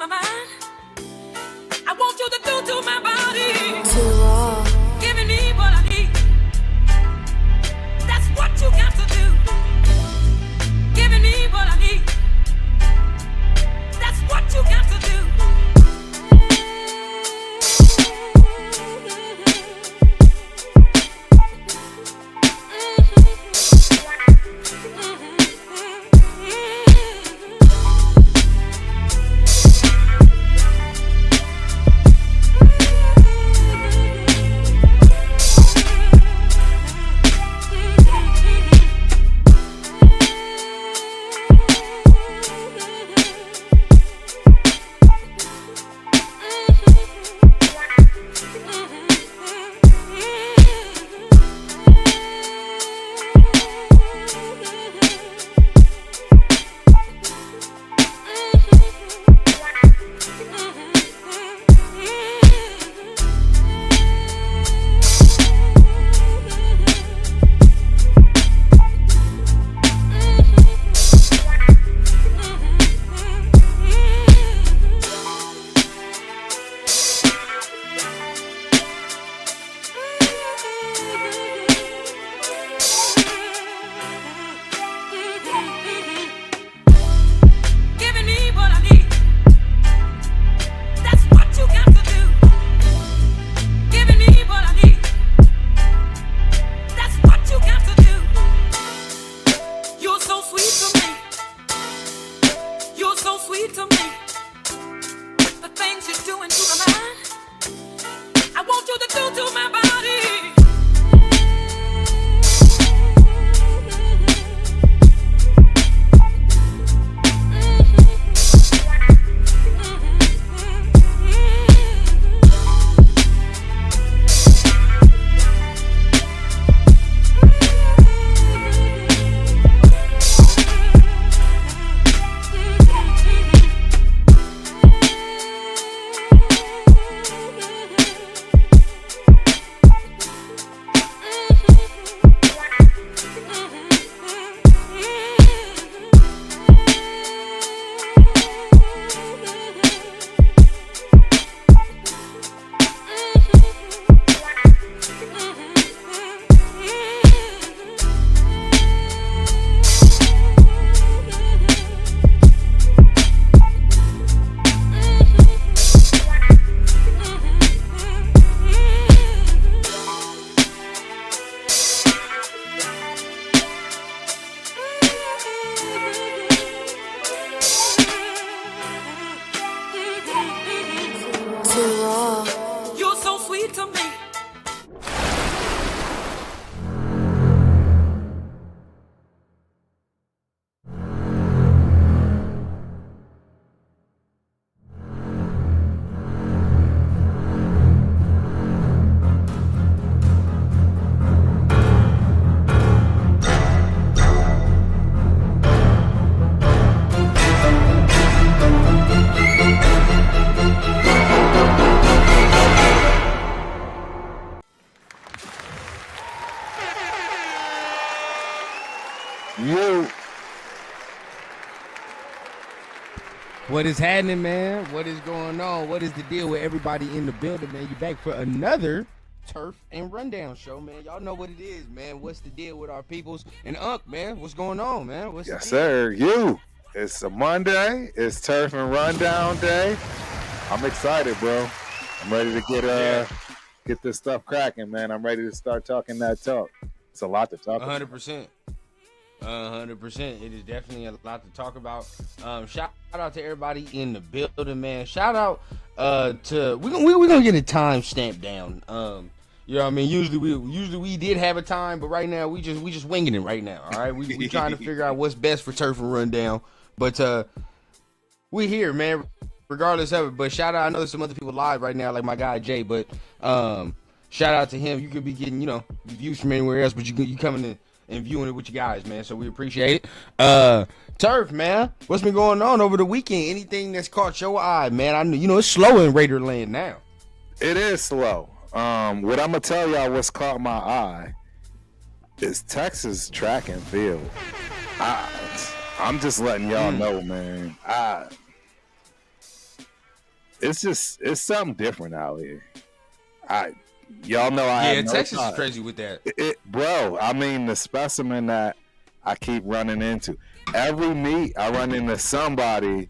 my mind. I want you to do to my body. Too raw. Giving me what I need. That's what you got to do. Giving me what I need. That's what you got to do. You're so sweet to me. Yo. What is happening, man? What is going on? What is the deal with everybody in the building, man? You back for another Turf and Rundown show, man. Y'all know what it is, man. What's the deal with our peoples? And Unc, man, what's going on, man? What's Yes, the sir. You. It's a Monday. It's Turf and Rundown day. I'm excited, bro. I'm ready to get this stuff cracking, man. I'm ready to start talking that talk. It's a lot to talk about. 100%. 100%. It is definitely a lot to talk about. Shout out to everybody in the building, man. Shout out to we're gonna get a time stamp down. You know what I mean? Usually we did have a time, but right now we just winging it right now. All right, we trying to figure out what's best for Turf and Rundown, but we here, man. Regardless of it, but shout out. I know there's some other people live right now, like my guy Jay, but shout out to him. You could be getting views from anywhere else, but you coming in and viewing it with you guys, man. So we appreciate it. Turf, man, what's been going on over the weekend? Anything that's caught your eye, man? I know it's slow in Raider land now. It is slow. What I'm gonna tell y'all what's caught my eye is Texas track and field. I'm just letting y'all know, man. it's something different out here. Y'all know I have no Texas time. is crazy with that. Bro, I mean the specimen that I keep running into. Every meet I run into somebody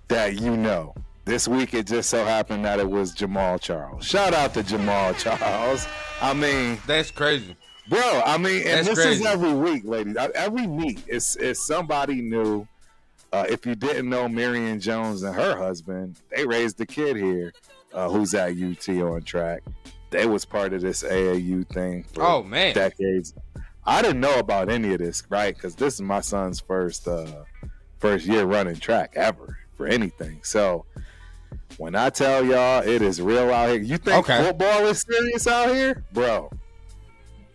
that you know. This week it just so happened that it was Jamal Charles. Shout out to Jamal Charles. I mean, that's crazy. Bro, I mean, and that's this crazy. is every week, ladies. Every meet is somebody new. If you didn't know Marion Jones and her husband, they raised the kid here who's at UT on track. They was part of this AAU thing for decades. I didn't know about any of this, right? Because this is my son's first year running track ever for anything. So when I tell y'all it is real out here, you think football is serious out here? Bro,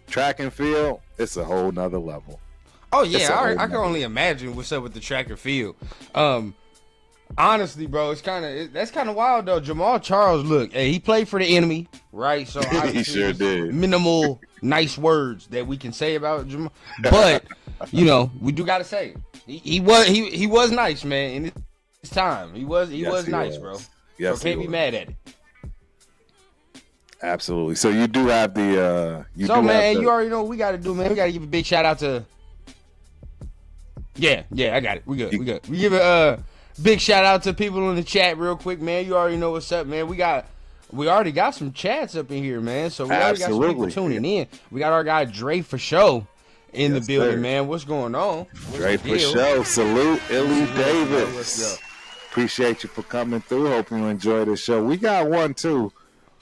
track and field, it's a whole nother level. Oh, yeah, I can only imagine what's up with the track and field. Honestly, bro, that's kind of wild though. Jamal Charles, look, he played for the enemy, right? So he sure did. Minimal nice words that we can say about Jamal, but you know we do gotta say he was nice, man. In his time, he was nice, bro. Yes, so can't be mad at it. Absolutely. So you do have the. You already know what we gotta do, man. We gotta give a big shout out to. Yeah, I got it. We good. We give a big shout out to people in the chat real quick, man. You already know what's up, man. We already got some chats up in here, man. So we already got some people tuning in. We got our guy Dre for show in the building, man. What's going on? Dre for show. Salute, Illy Davis. Appreciate you for coming through. Hope you enjoy the show. We got one too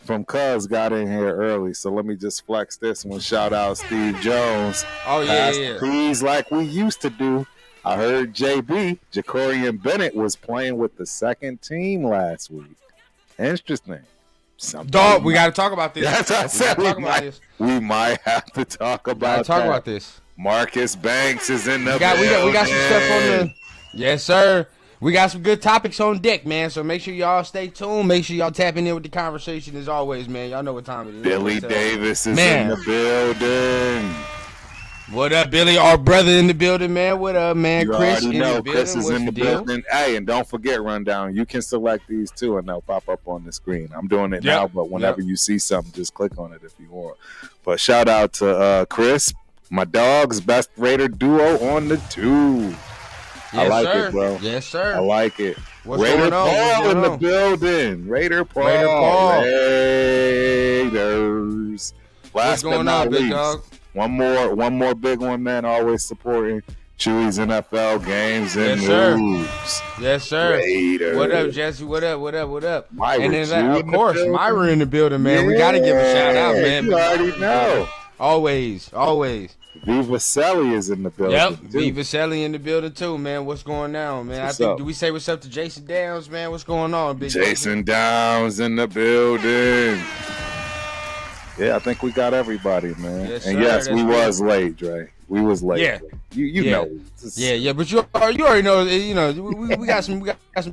from Cuz got in here early, so let me just flex this one. Shout out Steve Jones. Oh yeah. Please, like we used to do. I heard JB, Jacorian Bennett, was playing with the second team last week. Interesting. Dog, we got to talk about this. That's what I said. We might have to talk about this. Marcus Banks is in the we got some stuff on the. Yes, sir. We got some good topics on deck, man. So make sure y'all stay tuned. Make sure y'all tapping in with the conversation as always, man. Y'all know what time it is. Billy Davis is in the building. What up, Billy? Our brother in the building, man. What up, man? You Chris already know Chris is in the deal? building. Hey, and don't forget, Rundown. You can select these too, and they'll pop up on the screen. I'm doing it now, but whenever you see something, just click on it if you want. But shout out to Chris, my dog's best Raider duo on the tube. Yes, I like sir. it, bro. Yes, sir. I like it. What's Raider going on? Paul in the building. Raider Paul. Raiders. What's going on, big dog? One more big one, man. Always supporting Chewy's NFL games and moves. Yes, sir. Raiders. What up, Jesse? What up? Myra, and then, of course, Myra in the building, man. We got to give a shout out, man. You already know. Always. Viva Selly is in the building. Yep, Viva Selly in the building too, man. What's going on, man? Do we say what's up to Jason Downs, man? What's going on, big Jason Downs in the building. Yeah, I think we got everybody, man. Yes, and yes, we was late, Dre. We was late. Yeah, you know. Yeah, but you already know. You know, we got some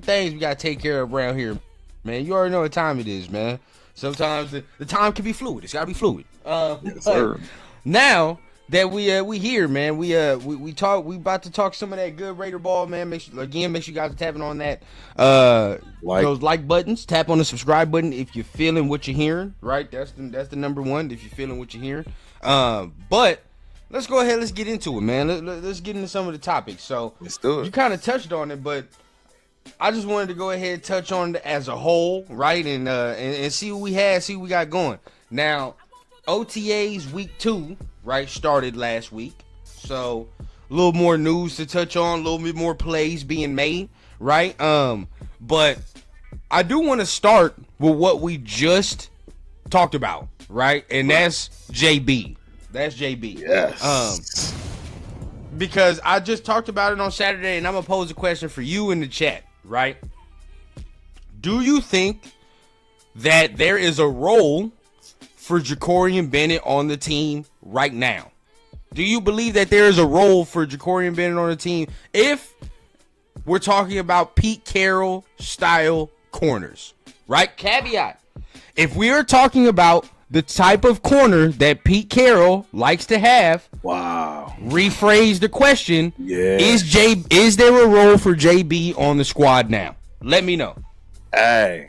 things we gotta take care of around here, man. You already know what time it is, man. Sometimes the time can be fluid. It's gotta be fluid. Yes, sir. Now that we here, man, we about to talk some of that good Raider ball, man. Make sure you guys are tapping on that those like buttons. Tap on the subscribe button if you're feeling what you're hearing. Right, that's the number one. If you're feeling what you're hearing, but let's go ahead. Let's get into it, man. Let's get into some of the topics. So let's do it. You kind of touched on it, but I just wanted to go ahead and touch on it as a whole, right, and see what we had, see what we got going. Now, OTAs week 2. Right, started last week, so a little more news to touch on, a little bit more plays being made, right? But I do want to start with what we just talked about, right? And that's JB. That's JB. Yes. Because I just talked about it on Saturday, and I'm gonna pose a question for you in the chat, right? Do you think that there is a role for Jacorian Bennett on the team right now? Do you believe that there is a role for Jacorian Bennett on the team if we're talking about Pete Carroll style corners, right? Caveat. If we are talking about the type of corner that Pete Carroll likes to have, rephrase the question. Yeah. Is there a role for JB on the squad now? Let me know. Hey,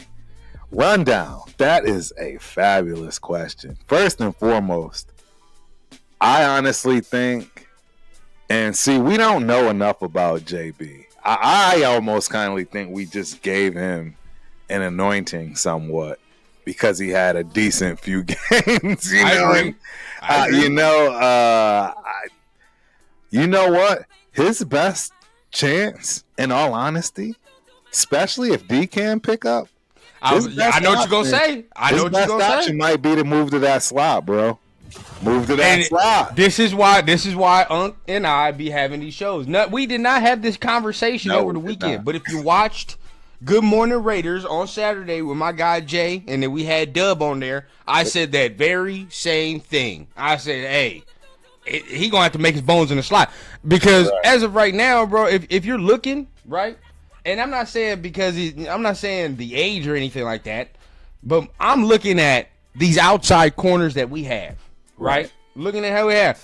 rundown. That is a fabulous question. First and foremost, I honestly think, and see, we don't know enough about JB. I almost kindly think we just gave him an anointing somewhat because he had a decent few games. I agree. You know what? His best chance, in all honesty, especially if D can pick up. I know what you're gonna say. His best option might be to move to that slot, bro. Move to that slot. This is why Unc and I be having these shows. We did not have this conversation over the weekend, but if you watched Good Morning Raiders on Saturday with my guy Jay, and then we had Dub on there, I said that very same thing. I said, hey, he gonna have to make his bones in the slot because as of right now, bro, if you're looking right, and I'm not saying I'm not saying the age or anything like that, but I'm looking at these outside corners that we have, right? Looking at how we have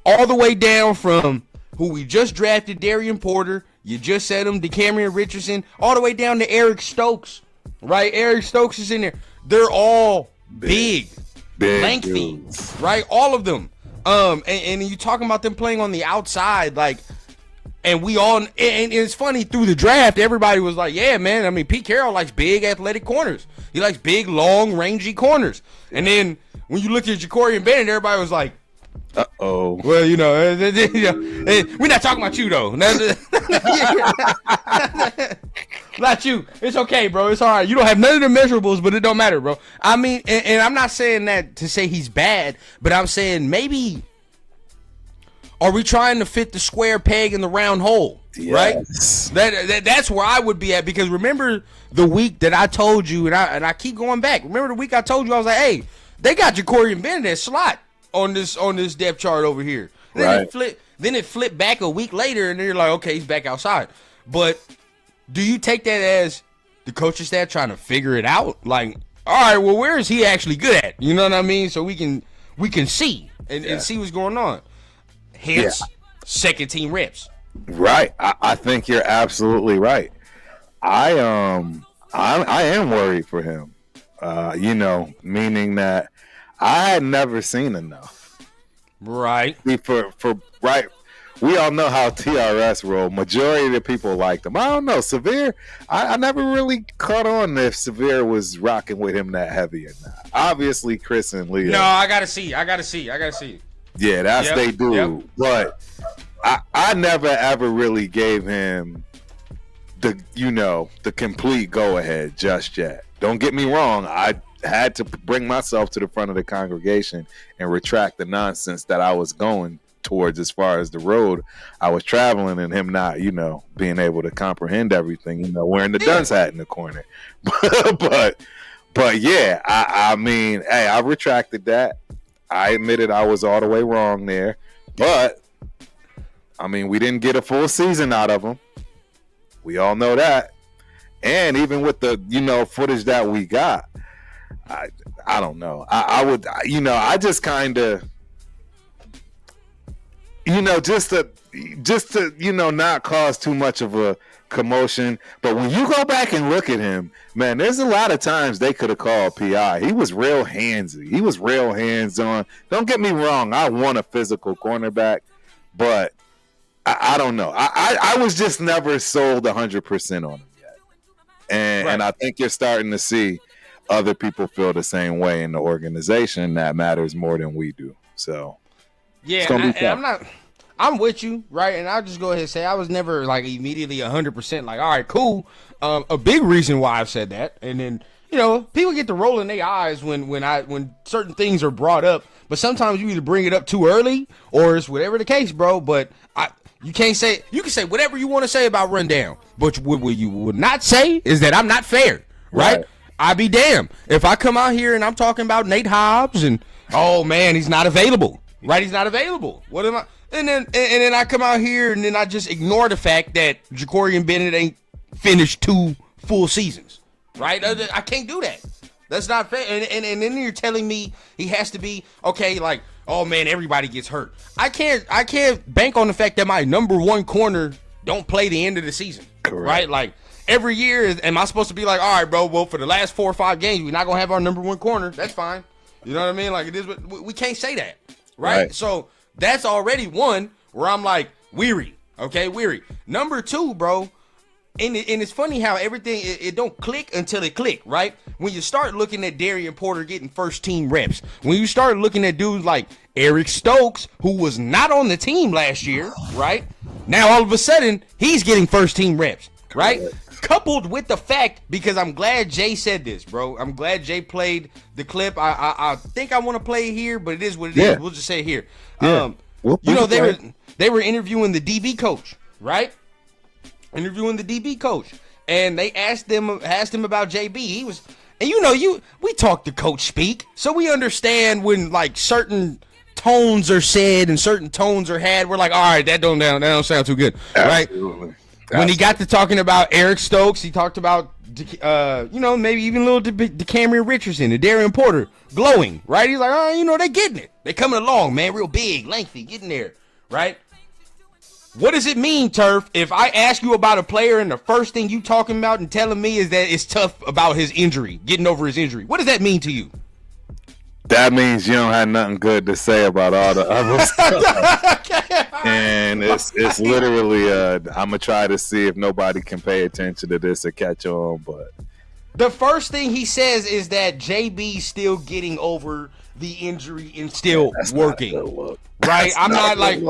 all the way down from who we just drafted, Darian Porter. You just said him, DeCamerion Richardson, all the way down to Eric Stokes, right? Eric Stokes is in there. They're all big lengthy, dudes. Right? All of them. And you talking about them playing on the outside, like, and we all, and it's funny, through the draft, everybody was like, yeah, man, I mean, Pete Carroll likes big athletic corners. He likes big, long, rangy corners. And then when you look at Ja'Cory and Bennett, everybody was like, uh-oh. Well, we're not talking about you, though. Not you. It's okay, bro. It's all right. You don't have none of the measurables, but it don't matter, bro. I mean, and I'm not saying that to say he's bad, but I'm saying maybe are we trying to fit the square peg in the round hole, right? That's where I would be at, because remember the week that I told you, and I keep going back. Remember the week I told you, I was like, hey, they got Ja'Cory and Bennett at slot on this depth chart over here. Then it flipped back a week later, and then you're like, okay, he's back outside. But do you take that as the coaching staff trying to figure it out? Like, all right, well, where is he actually good at? You know what I mean? So we can see and see what's going on. Hence, second team reps. Right. I think you're absolutely right. I am worried for him. Meaning that I had never seen enough. Right. We all know how TRS roll. Majority of the people liked him. I don't know. Severe, I never really caught on if Severe was rocking with him that heavy or not. Obviously, Chris and Leo. No, I gotta see. Yeah, that's they do. Yep. But I never ever really gave him the complete go ahead just yet. Don't get me wrong. I had to bring myself to the front of the congregation and retract the nonsense that I was going towards as far as the road I was traveling, and him not, being able to comprehend everything, wearing the dunce hat in the corner. but yeah, I mean, hey, I retracted that. I admitted I was all the way wrong there, but I mean, we didn't get a full season out of him. We all know that. And even with the, footage that we got, I don't know. I just kind of, just to not cause too much of a commotion. But when you go back and look at him, man, there's a lot of times they could have called PI. He was real handsy. He was real hands-on. Don't get me wrong. I want a physical cornerback, but I don't know. I was just never sold 100% on him yet. And I think you're starting to see other people feel the same way in the organization. That matters more than we do. So yeah, I'm with you, right? And I'll just go ahead and say I was never like immediately 100% like, all right, cool. A big reason why I've said that, and then people get to roll in their eyes when certain things are brought up. But sometimes you either bring it up too early or it's whatever the case, bro. But you can say whatever you want to say about Rundown, but what you would not say is that I'm not fair, right? I be damned if I come out here and I'm talking about Nate Hobbs and oh man, he's not available, right? He's not available. What am I? And then I come out here and then I just ignore the fact that Ja'Cory and Bennett ain't finished 2 full seasons, right? I can't do that. That's not fair. And then you're telling me he has to be okay, like, oh man, everybody gets hurt. I can't bank on the fact that my number 1 corner don't play the end of the season. Correct. Right? Like every year, am I supposed to be like, all right, bro, well, for the last 4 or 5 games, we're not going to have our number one corner. That's fine. You know what I mean? Like it is, we can't say that. Right? So that's already one where I'm like, weary. Okay, weary. Number 2, bro. And it's funny how everything, it don't click until it click, right? When you start looking at Darian Porter getting first team reps, when you start looking at dudes like Eric Stokes, who was not on the team last year, right? Now all of a sudden, he's getting first team reps, right? Coupled with the fact, because I'm glad Jay said this, bro. I'm glad Jay played the clip. I think I want to play it here, but it is what it is. We'll just say it here. Yeah. They were interviewing the DB coach, right? Interviewing the DB coach, and they asked him about JB. He was, and we talk the coach speak, so we understand when like certain tones are said and certain tones are had. We're like, all right, that don't sound too good, right? Absolutely. When he got to talking about Eric Stokes, he talked about maybe even a little DeCamerion Richardson and Darian Porter glowing, right? He's like, oh, they getting it, they coming along, man, real big, lengthy, getting there, right? What does it mean, Turf, if I ask you about a player and the first thing you talking about and telling me is that it's tough about his injury, getting over his injury? What does that mean to you? That means you don't have nothing good to say about all the other stuff. And it's literally, I'm going to try to see if nobody can pay attention to this or catch on. But the first thing he says is that JB's still getting over the injury and still working. Right? I'm not like...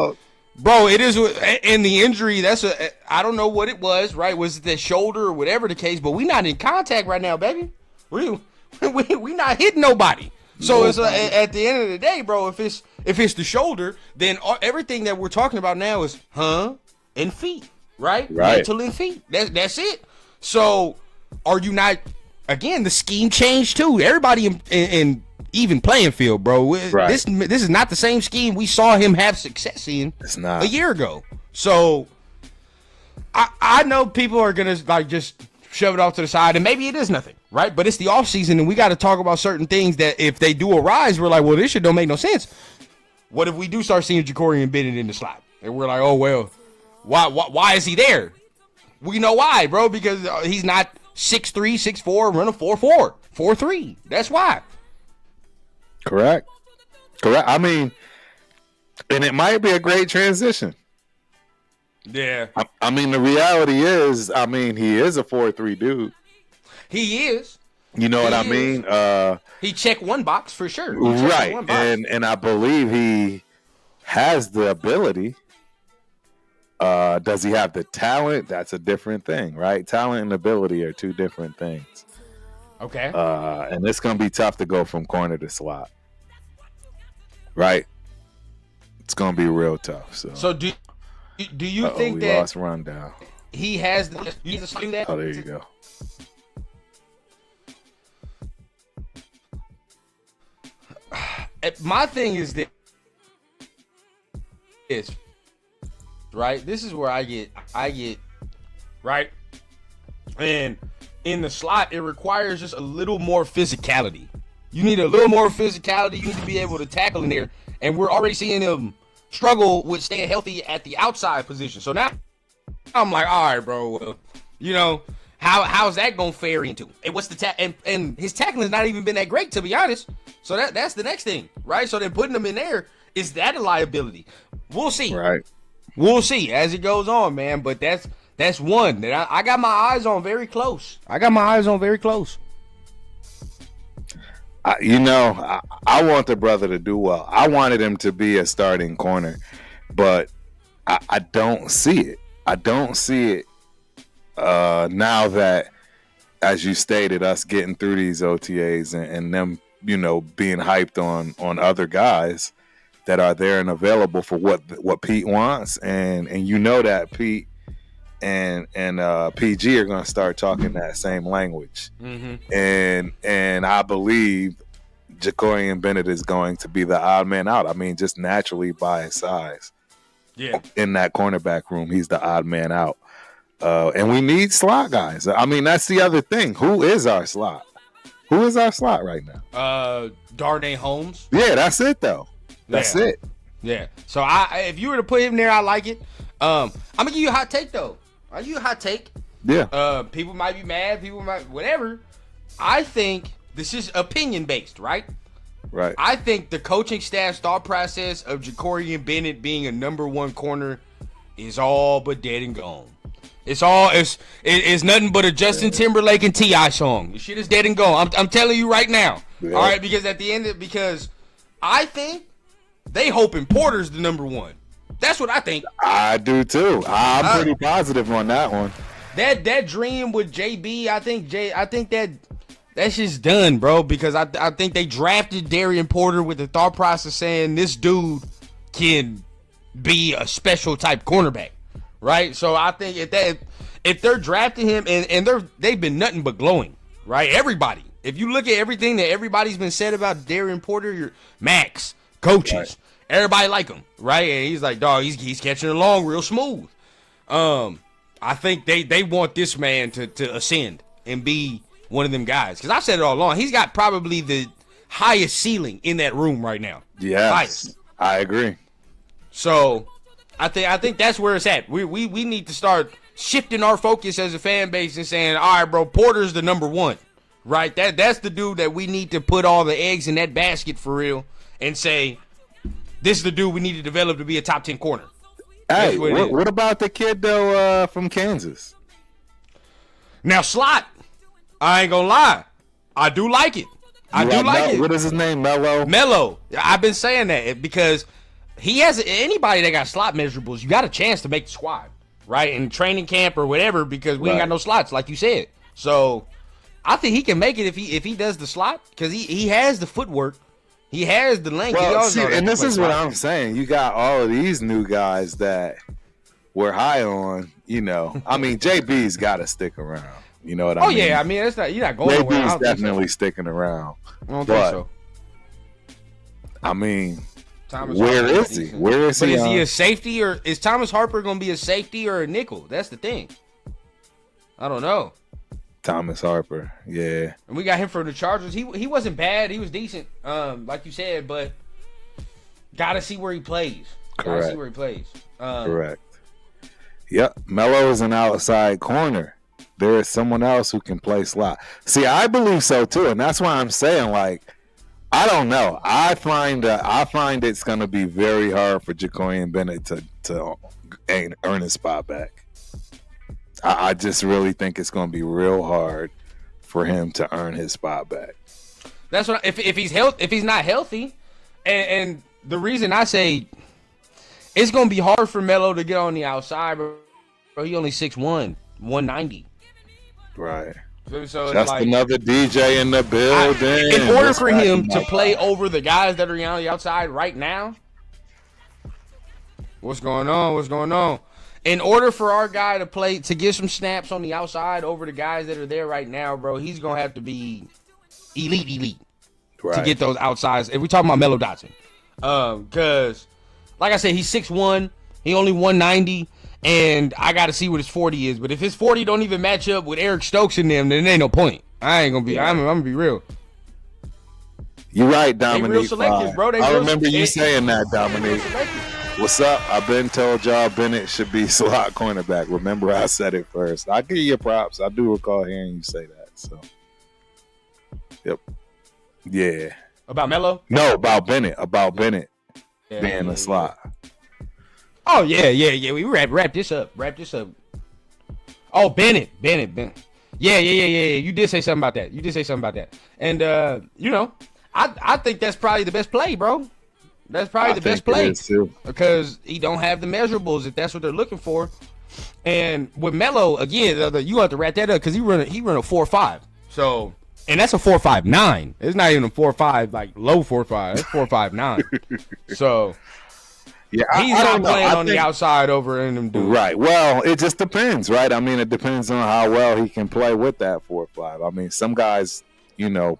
Bro, it is, and the injury, I don't know what it was, right? Was it the shoulder or whatever the case, but we not in contact right now, baby. We not hitting nobody. So it's at the end of the day, bro, if it's the shoulder, then everything that we're talking about now is and feet, right? Mental and feet. That's it. So are you not, again, the scheme changed too. Everybody in even playing field, bro. This is not the same scheme we saw him have success in a year ago. So I know people are gonna like just shove it off to the side, and maybe it is nothing, right? But it's the off season, and we got to talk about certain things that if they do arise, we're like, well, this shit don't make no sense. What if we do start seeing Ja'Cory Bennett in the slot, and we're like, oh well, why is he there? We know why, bro, because he's not 6'3", 6'4", running 4'4", 4'3". That's why. Correct. I mean, and it might be a great transition. Yeah. I mean, the reality is, he is a 4'3" dude. He is. You know what I mean? He checked one box for sure. Right. And I believe he has the ability. Does he have the talent? That's a different thing, right? Talent and ability are two different things. Okay. And it's going to be tough to go from corner to slot. Right? It's going to be real tough. So do you think we that lost Rundown. He has the that? Oh, there you go. My thing is this, right? This is where I get right, and in the slot, it requires just a little more physicality. You need a little more physicality. You need to be able to tackle in there, and we're already seeing him struggle with staying healthy at the outside position. So now I'm like, all right, bro, how's that gonna fare into? And what's the and his tackling has not even been that great, to be honest. So that's the next thing, right? So then putting him in there, is that a liability? We'll see. Right. We'll see as it goes on, man. But that's one that I got my eyes on very close. I want the brother to do well. I wanted him to be a starting corner, but I don't see it. Now that, as you stated, us getting through these OTAs and them, being hyped on other guys that are there and available for what Pete wants, and that Pete and PG are going to start talking that same language. Mm-hmm. And I believe Ja'Cory Bennett is going to be the odd man out. I mean, just naturally by his size. Yeah. In that cornerback room, he's the odd man out. And we need slot guys. I mean, that's the other thing. Who is our slot? Who is our slot right now? Darnay Holmes. Yeah, that's it though. That's it. Yeah. So if you were to put him there, I like it. I'm gonna give you a hot take though. I'll give you a hot take. Yeah. People might be mad. People might whatever. I think this is opinion based, right? Right. I think the coaching staff's thought process of Jacorian Bennett being a number one corner is all but dead and gone. It's nothing but a Justin Timberlake and T.I. song. The shit is dead and gone. I'm telling you right now. Yeah. All right, because at the end because I think they hoping Porter's the number one. That's what I think. I do too. I'm pretty positive on that one. That dream with JB, I think that's just done, bro, because I think they drafted Darian Porter with the thought process saying this dude can be a special type cornerback. Right, so I think if they're drafting him and they've been nothing but glowing, right? Everybody, if you look at everything that everybody's been said about Darian Porter, your Max, coaches, right. Everybody like him, right? And he's like, dog, he's catching it along real smooth. I think they want this man to ascend and be one of them guys because I've said it all along. He's got probably the highest ceiling in that room right now. Yes, I agree. So. I think that's where it's at. We need to start shifting our focus as a fan base and saying, all right, bro, Porter's the number one, right? That's the dude that we need to put all the eggs in that basket for real and say, this is the dude we need to develop to be a top 10 corner. Hey, what about the kid though from Kansas? Now slot, I ain't gonna lie, I do like it. I do like it. What is his name? Mello. I've been saying that because. He has anybody that got slot measurables. You got a chance to make the squad, right? In training camp or whatever, because we ain't got no slots, like you said. So I think he can make it if he does the slot because he has the footwork, he has the length. Well, see, and this is what I'm saying. You got all of these new guys that we're high on. You know, I mean, JB's got to stick around. You know what I mean? Oh yeah, I mean it's not you're not going nowhere. JB's definitely sticking around. I don't think so. I mean. Where is he? Is he a safety or is Thomas Harper going to be a safety or a nickel? That's the thing. I don't know. Thomas Harper, yeah. And we got him for the Chargers. He wasn't bad. He was decent, like you said, but got to see where he plays. Correct. Correct. Yep. Mello is an outside corner. There is someone else who can play slot. See, I believe so too, and that's why I'm saying like. I don't know. I find it's going to be very hard for Jacorian Bennett to earn his spot back. I just really think it's going to be real hard for him to earn his spot back. That's what if he's not healthy, and the reason I say it's going to be hard for Melo to get on the outside, bro. He only 6'1", 190. Right. So just like, another DJ in the building. In order for him to play over the guys that are on the outside right now, what's going on? In order for our guy to get some snaps on the outside over the guys that are there right now, bro, he's gonna have to be elite to get those outsides. If we're talking about Melo Dotson, because like I said, he's 6'1", he only 190. And I got to see what his 40 is. But if his 40 don't even match up with Eric Stokes in them, then there ain't no point. I ain't going to be. I'm going to be real. You're right, Dominique. They real selective, bro. I remember you saying that, Dominique. What's up? I've been told y'all Bennett should be slot cornerback. Remember I said it first. I give you props. I do recall hearing you say that. So, yep. Yeah. About Melo? No, about Bennett. Being a slot. Oh, yeah. We wrap this up. Oh, Bennett. Yeah. You did say something about that. And, I think that's probably the best play, bro. That's probably the best play. Because he don't have the measurables if that's what they're looking for. And with Melo, again, you have to wrap that up because he run a 4.5. So, and that's a 4.59. It's not even a 4.5, like low 4.5. That's 4.59. So... Yeah, he's not playing on the outside over in them dudes. Right. Well, it just depends, right? I mean, it depends on how well he can play with that 4.5. I mean, some guys, run a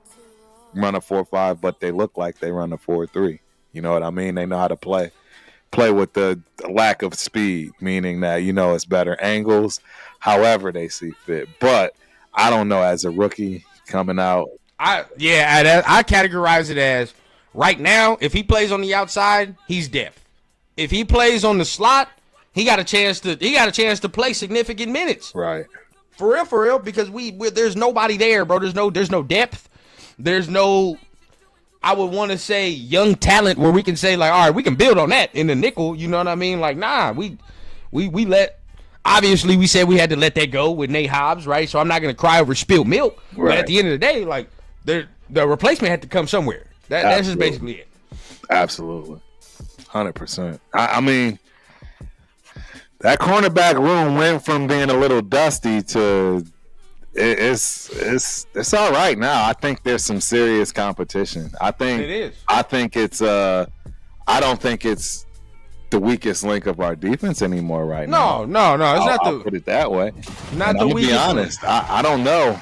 4.5, but they look like they run a 4.3. You know what I mean? They know how to play with the lack of speed, meaning that, it's better angles, however they see fit. But I don't know, as a rookie coming out. I categorize it as right now, if he plays on the outside, he's depth. If he plays on the slot, he got a chance to play significant minutes. Right. For real, because there's nobody there, bro. There's no depth. There's no, I would want to say, young talent where we can say like, all right, we can build on that in the nickel. You know what I mean? Like, nah, we let. Obviously, we said we had to let that go with Nate Hobbs, right? So I'm not gonna cry over spilled milk. Right. But at the end of the day, like the replacement had to come somewhere. That's just basically it. Absolutely, 100%. I mean, that cornerback room went from being a little dusty to it's all right now. I think there's some serious competition. I think it is. I think it's I don't think it's the weakest link of our defense anymore right now. No. I'll put it that way. Not the weakest. Be honest. I don't know.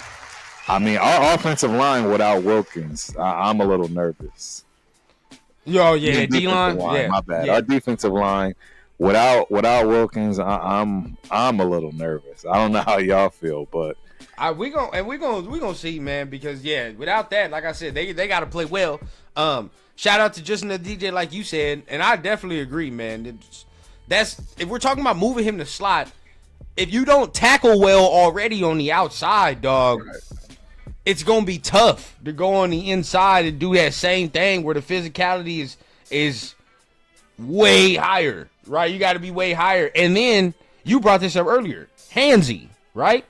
I mean, our offensive line without Wilkins, I'm a little nervous. Yo, yeah, D-line. Yeah, my bad. Yeah. Our defensive line without Wilkins, I'm a little nervous. I don't know how y'all feel, but we gonna see, man. Because without that, like I said, they got to play well. Shout out to Justin the DJ, like you said, and I definitely agree, man. That's if we're talking about moving him to slot. If you don't tackle well already on the outside, dog, right, it's gonna be tough to go on the inside and do that same thing where the physicality is way higher, right? You got to be way higher. And then you brought this up earlier, handsy, right?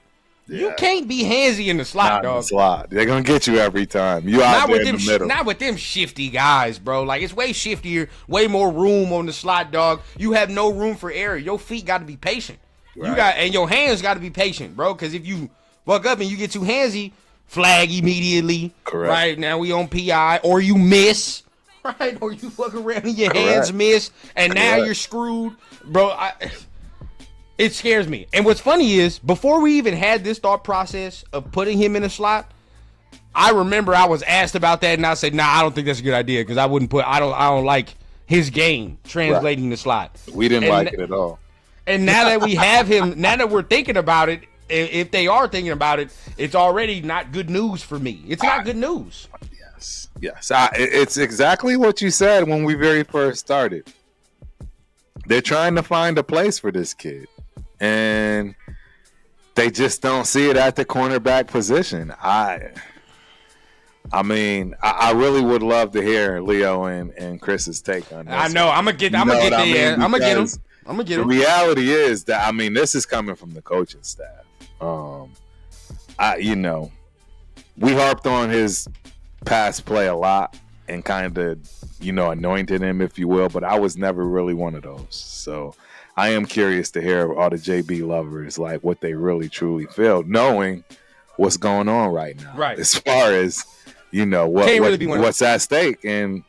Yeah. You can't be handsy in the slot, dog. In the slot. They're gonna get you every time. You out there in the middle. Not with them shifty guys, bro. Like, it's way shiftier, way more room on the slot, dog. You have no room for error. Your feet got to be patient. Right. And your hands got to be patient, bro. Because if you fuck up and you get too handsy, flag immediately. Correct. Right now we on PI, or you miss, right? Or you fuck around and your hands miss, and now you're screwed, bro. It scares me. And what's funny is, before we even had this thought process of putting him in a slot, I remember I was asked about that, and I said, "Nah, I don't think that's a good idea because I wouldn't put. I don't like his game translating the slot. We didn't like it at all. And now that we have him, now that we're thinking about it, if they are thinking about it, it's already not good news for me. It's not good news. Yes. It's exactly what you said when we very first started. They're trying to find a place for this kid, and they just don't see it at the cornerback position. I mean, I really would love to hear Leo and Chris's take on this. I know. I'm gonna get them. The reality is that, I mean, this is coming from the coaching staff. We harped on his past play a lot and kind of, anointed him, if you will, but I was never really one of those. So I am curious to hear all the JB lovers, like, what they really truly feel, knowing what's going on right now. Right. As far as, what's at stake and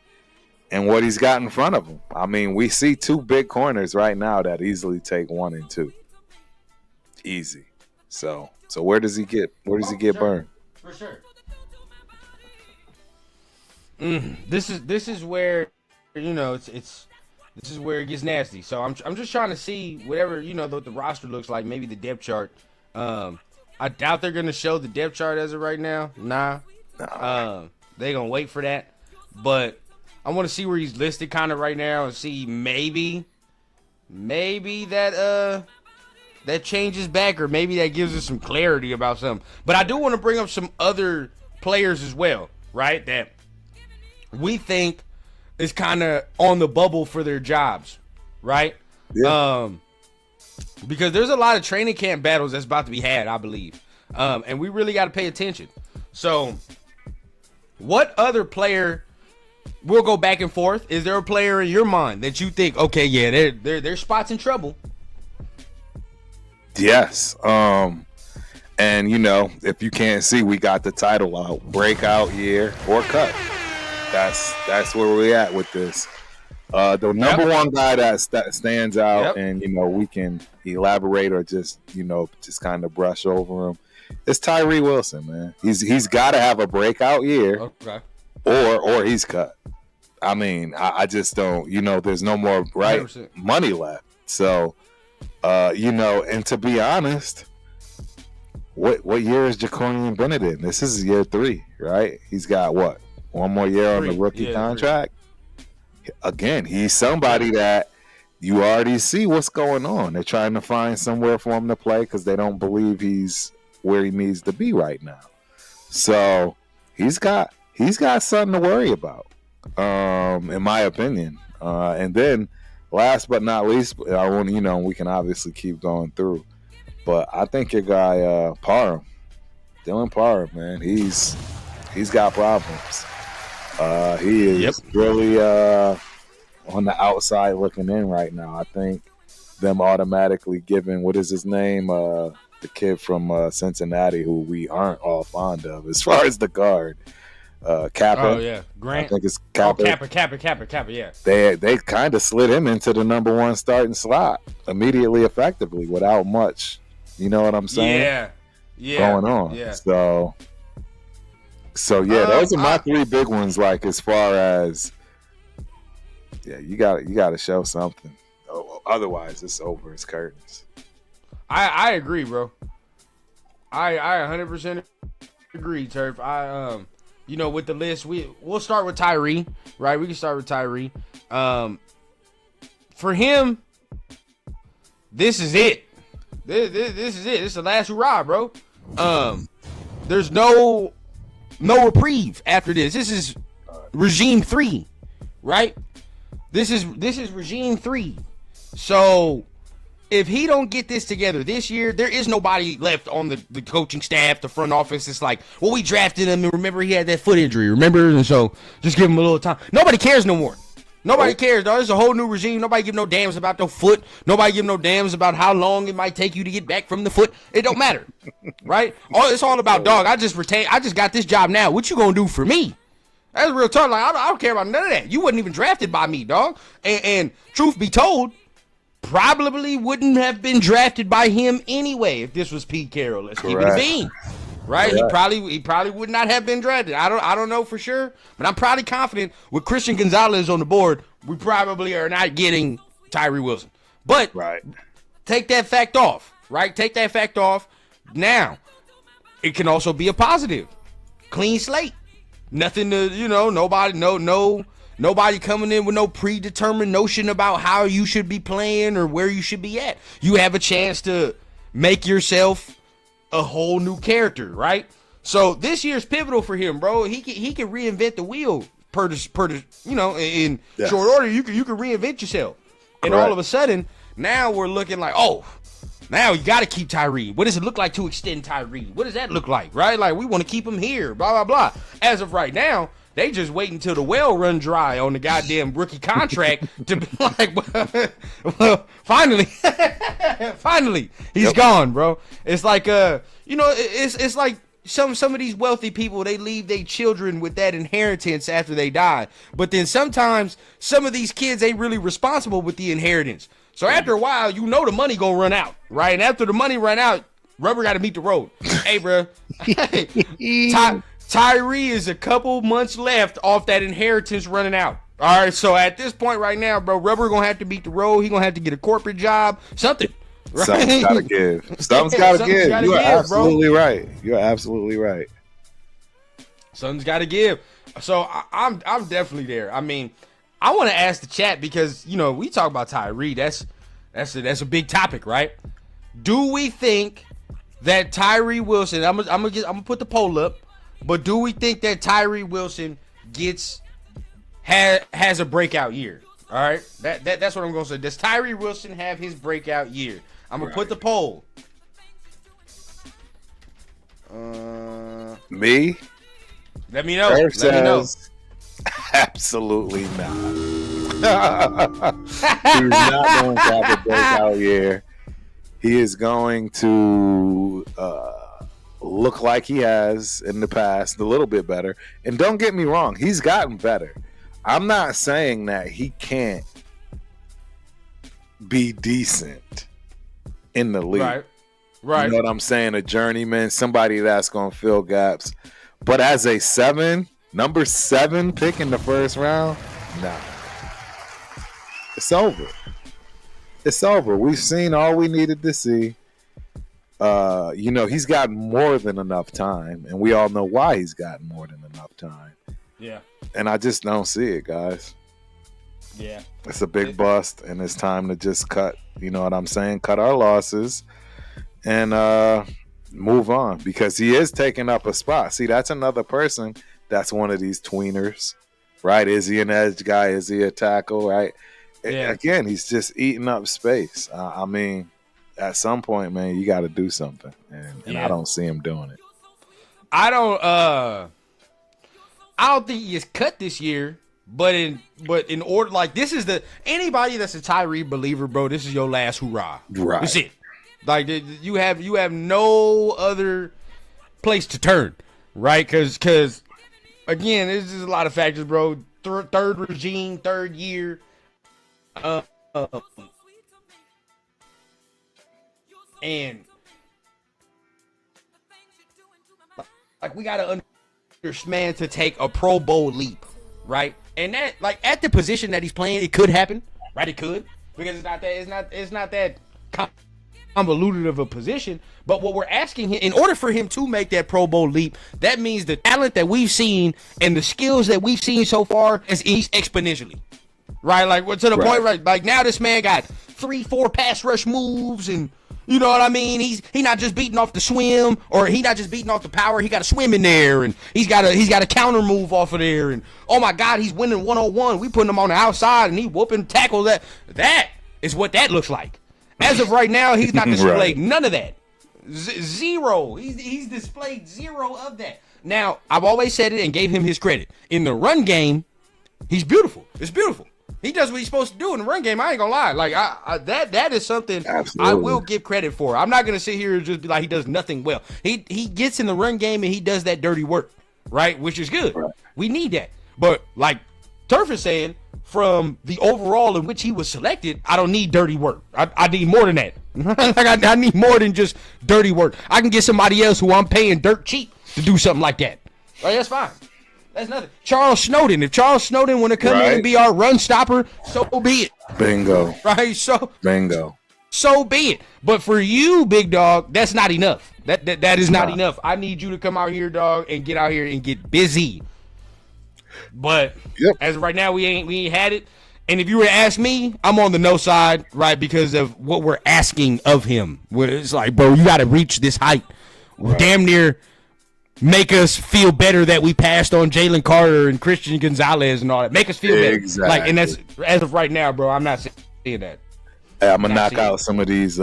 what he's got in front of him. I mean, we see two big corners right now that easily take 1 and 2. Easy. So where does he get burned? For sure. This is where this is where it gets nasty. So I'm just trying to see whatever what the roster looks like, maybe the depth chart. I doubt they're gonna show the depth chart as of right now. Nah. They gonna wait for that. But I want to see where he's listed kind of right now and see maybe that changes back, or maybe that gives us some clarity about something. But I do want to bring up some other players as well, right? That we think is kind of on the bubble for their jobs, right? Yeah. Because there's a lot of training camp battles that's about to be had, I believe. And we really got to pay attention. So what other player, we'll go back and forth. Is there a player in your mind that you think, okay, yeah, their spot's in trouble? Yes. And if you can't see, we got the title out, breakout year or cut. That's where we're at with this. The number one guy that stands out, and we can elaborate or just kind of brush over him, is Tyree Wilson, man. He's got to have a breakout year, okay, or he's cut. I mean, I just don't. There's no more 100%. Money left. So, and to be honest, what year is Jacorian Bennett in? This is year 3, right? He's got what? 1 more year on the rookie contract. 3. Again, he's somebody that you already see what's going on. They're trying to find somewhere for him to play because they don't believe he's where he needs to be right now. So he's got something to worry about, in my opinion. And then last but not least, I want we can obviously keep going through, but I think your guy Parham, Dylan Parham, man, he's got problems. He is really on the outside looking in right now. I think them automatically giving, what is his name, the kid from Cincinnati, who we aren't all fond of as far as the guard, Kappa. Oh yeah, Grant. I think it's Kappa. Oh, Kappa. Yeah. They kind of slid him into the number one starting slot immediately, effectively, without much. You know what I'm saying? Yeah. Going on. Yeah. So yeah, those are my three big ones. Like as far as you got to show something. Otherwise, it's over. It's curtains. I agree, bro. I 100% agree, Turf. With the list, we'll start with Tyree, right? We can start with Tyree. For him, this is it. This is it. This is the last hurrah, bro. There's no reprieve after this. This is regime 3, right? This is regime 3. So if he don't get this together this year, there is nobody left on the coaching staff, the front office. It's like, well, we drafted him, and remember he had that foot injury, remember? And so just give him a little time. Nobody cares no more. Nobody cares, dog. There's a whole new regime. Nobody give no damns about the foot. Nobody give no damns about how long it might take you to get back from the foot. It don't matter, right? It's all about, dog, I just got this job now. What you gonna do for me? That's real talk. Like, I don't care about none of that. You wasn't even drafted by me, dog. And truth be told, probably wouldn't have been drafted by him anyway if this was Pete Carroll. Let's keep it a bean. Right? Correct. He probably would not have been drafted. I don't know for sure, but I'm probably confident with Christian Gonzalez on the board, we probably are not getting Tyree Wilson. But take that fact off, right? Take that fact off. Now, it can also be a positive. Clean slate. Nothing to, nobody coming in with no predetermined notion about how you should be playing or where you should be at. You have a chance to make yourself a whole new character, right? So this year's pivotal for him, bro. He can reinvent the wheel in short order. You can reinvent yourself. And all of a sudden, now we're looking like, now you got to keep Tyree. What does it look like to extend Tyree? What does that look like, right? Like, we want to keep him here, blah, blah, blah. As of right now, they just wait until the well run dry on the goddamn rookie contract to be like, well, finally, he's gone, bro. It's like, it's like some of these wealthy people, they leave their children with that inheritance after they die. But then sometimes some of these kids ain't really responsible with the inheritance. So after a while, the money gonna run out, right? And after the money run out, rubber got to meet the road. Hey, bro. Tyree is a couple months left off that inheritance running out. All right, so at this point right now, bro, rubber gonna have to beat the road. He gonna have to get a corporate job, something. Right? Something's gotta give. Something's gotta give. You are absolutely right. You're absolutely right. Something's gotta give. So I'm definitely there. I mean, I want to ask the chat because we talk about Tyree. That's a big topic, right? Do we think that Tyree Wilson? I'm gonna put the poll up. But do we think that Tyree Wilson has a breakout year? All right, that's what I'm gonna say. Does Tyree Wilson have his breakout year? I'm gonna put the poll. Me? Let me know. Let me know. Absolutely not. He's not going to have a breakout year. He is going to look like he has in the past, a little bit better. And don't get me wrong, he's gotten better. I'm not saying that he can't be decent in the league. Right. You know what I'm saying? A journeyman, somebody that's going to fill gaps. But as a number 7 pick in the first round, nah. It's over. It's over. We've seen all we needed to see. He's gotten more than enough time, and we all know why he's gotten more than enough time. Yeah. And I just don't see it, guys. Yeah. It's a big bust, and it's time to just cut, you know what I'm saying? Cut our losses and move on, because he is taking up a spot. See, that's another person that's one of these tweeners, right? Is he an edge guy? Is he a tackle, right? Yeah. Again, he's just eating up space. I mean, at some point, man, you got to do something, and I don't see him doing it. I don't think he is cut this year, but in order, like, this is anybody that's a Tyree believer, bro, this is your last hoorah. Right. That's it. Like, you have no other place to turn, right? Because again, there's just a lot of factors, bro. Third regime, third year. And like, we gotta understand to take a Pro Bowl leap, right? And that, like, at the position that he's playing, it could happen, right? It could, because it's not that convoluted of a position. But what we're asking him, in order for him to make that Pro Bowl leap, that means the talent that we've seen and the skills that we've seen so far is exponentially, right? Like, to the point, right? Like, now this man got 3-4 pass rush moves, and you know what I mean? He not just beating off the swim, or he not just beating off the power. He got a swim in there, and he's got a counter move off of there, and oh my God, he's winning 1-on-1. We putting him on the outside, and he whooping tackle. That is what that looks like. As of right now, he's not displayed none of that. Zero. He's displayed zero of that. Now, I've always said it and gave him his credit. In the run game, he's beautiful. It's beautiful. He does what he's supposed to do in the run game. I ain't gonna lie. Like, that is something I will give credit for. I'm not gonna sit here and just be like he does nothing well. He gets in the run game and he does that dirty work, right? Which is good. Right. We need that. But like Turf is saying, from the overall in which he was selected, I don't need dirty work. I need more than that. Like, I need more than just dirty work. I can get somebody else who I'm paying dirt cheap to do something like that. Like, that's fine. That's nothing. Charles Snowden. If Charles Snowden want to come in and be our run stopper, so be it. Bingo. Right? Bingo. So be it. But for you, big dog, that's not enough. That is not enough. I need you to come out here, dog, and get out here and get busy. But as of right now, we ain't had it. And if you were to ask me, I'm on the no side, right? Because of what we're asking of him. It's like, bro, you got to reach this height. Right. Damn near make us feel better that we passed on Jalen Carter and Christian Gonzalez and all that. Make us feel better. Like, and that's, as of right now, bro, I'm not seeing that. Hey, I'm gonna knock out some of these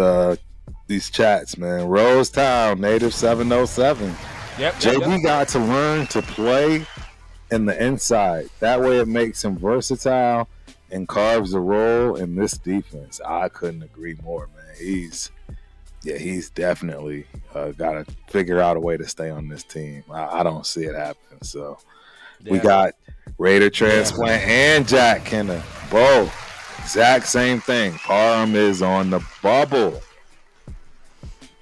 chats, man. Rose Town, native 707. Yep. JB got to learn to play in the inside. That way it makes him versatile and carves a role in this defense. I couldn't agree more, man. He's definitely got to figure out a way to stay on this team. I don't see it happening. So we got Raider transplant and Jack Kenner. Both. Exact same thing. Parham is on the bubble.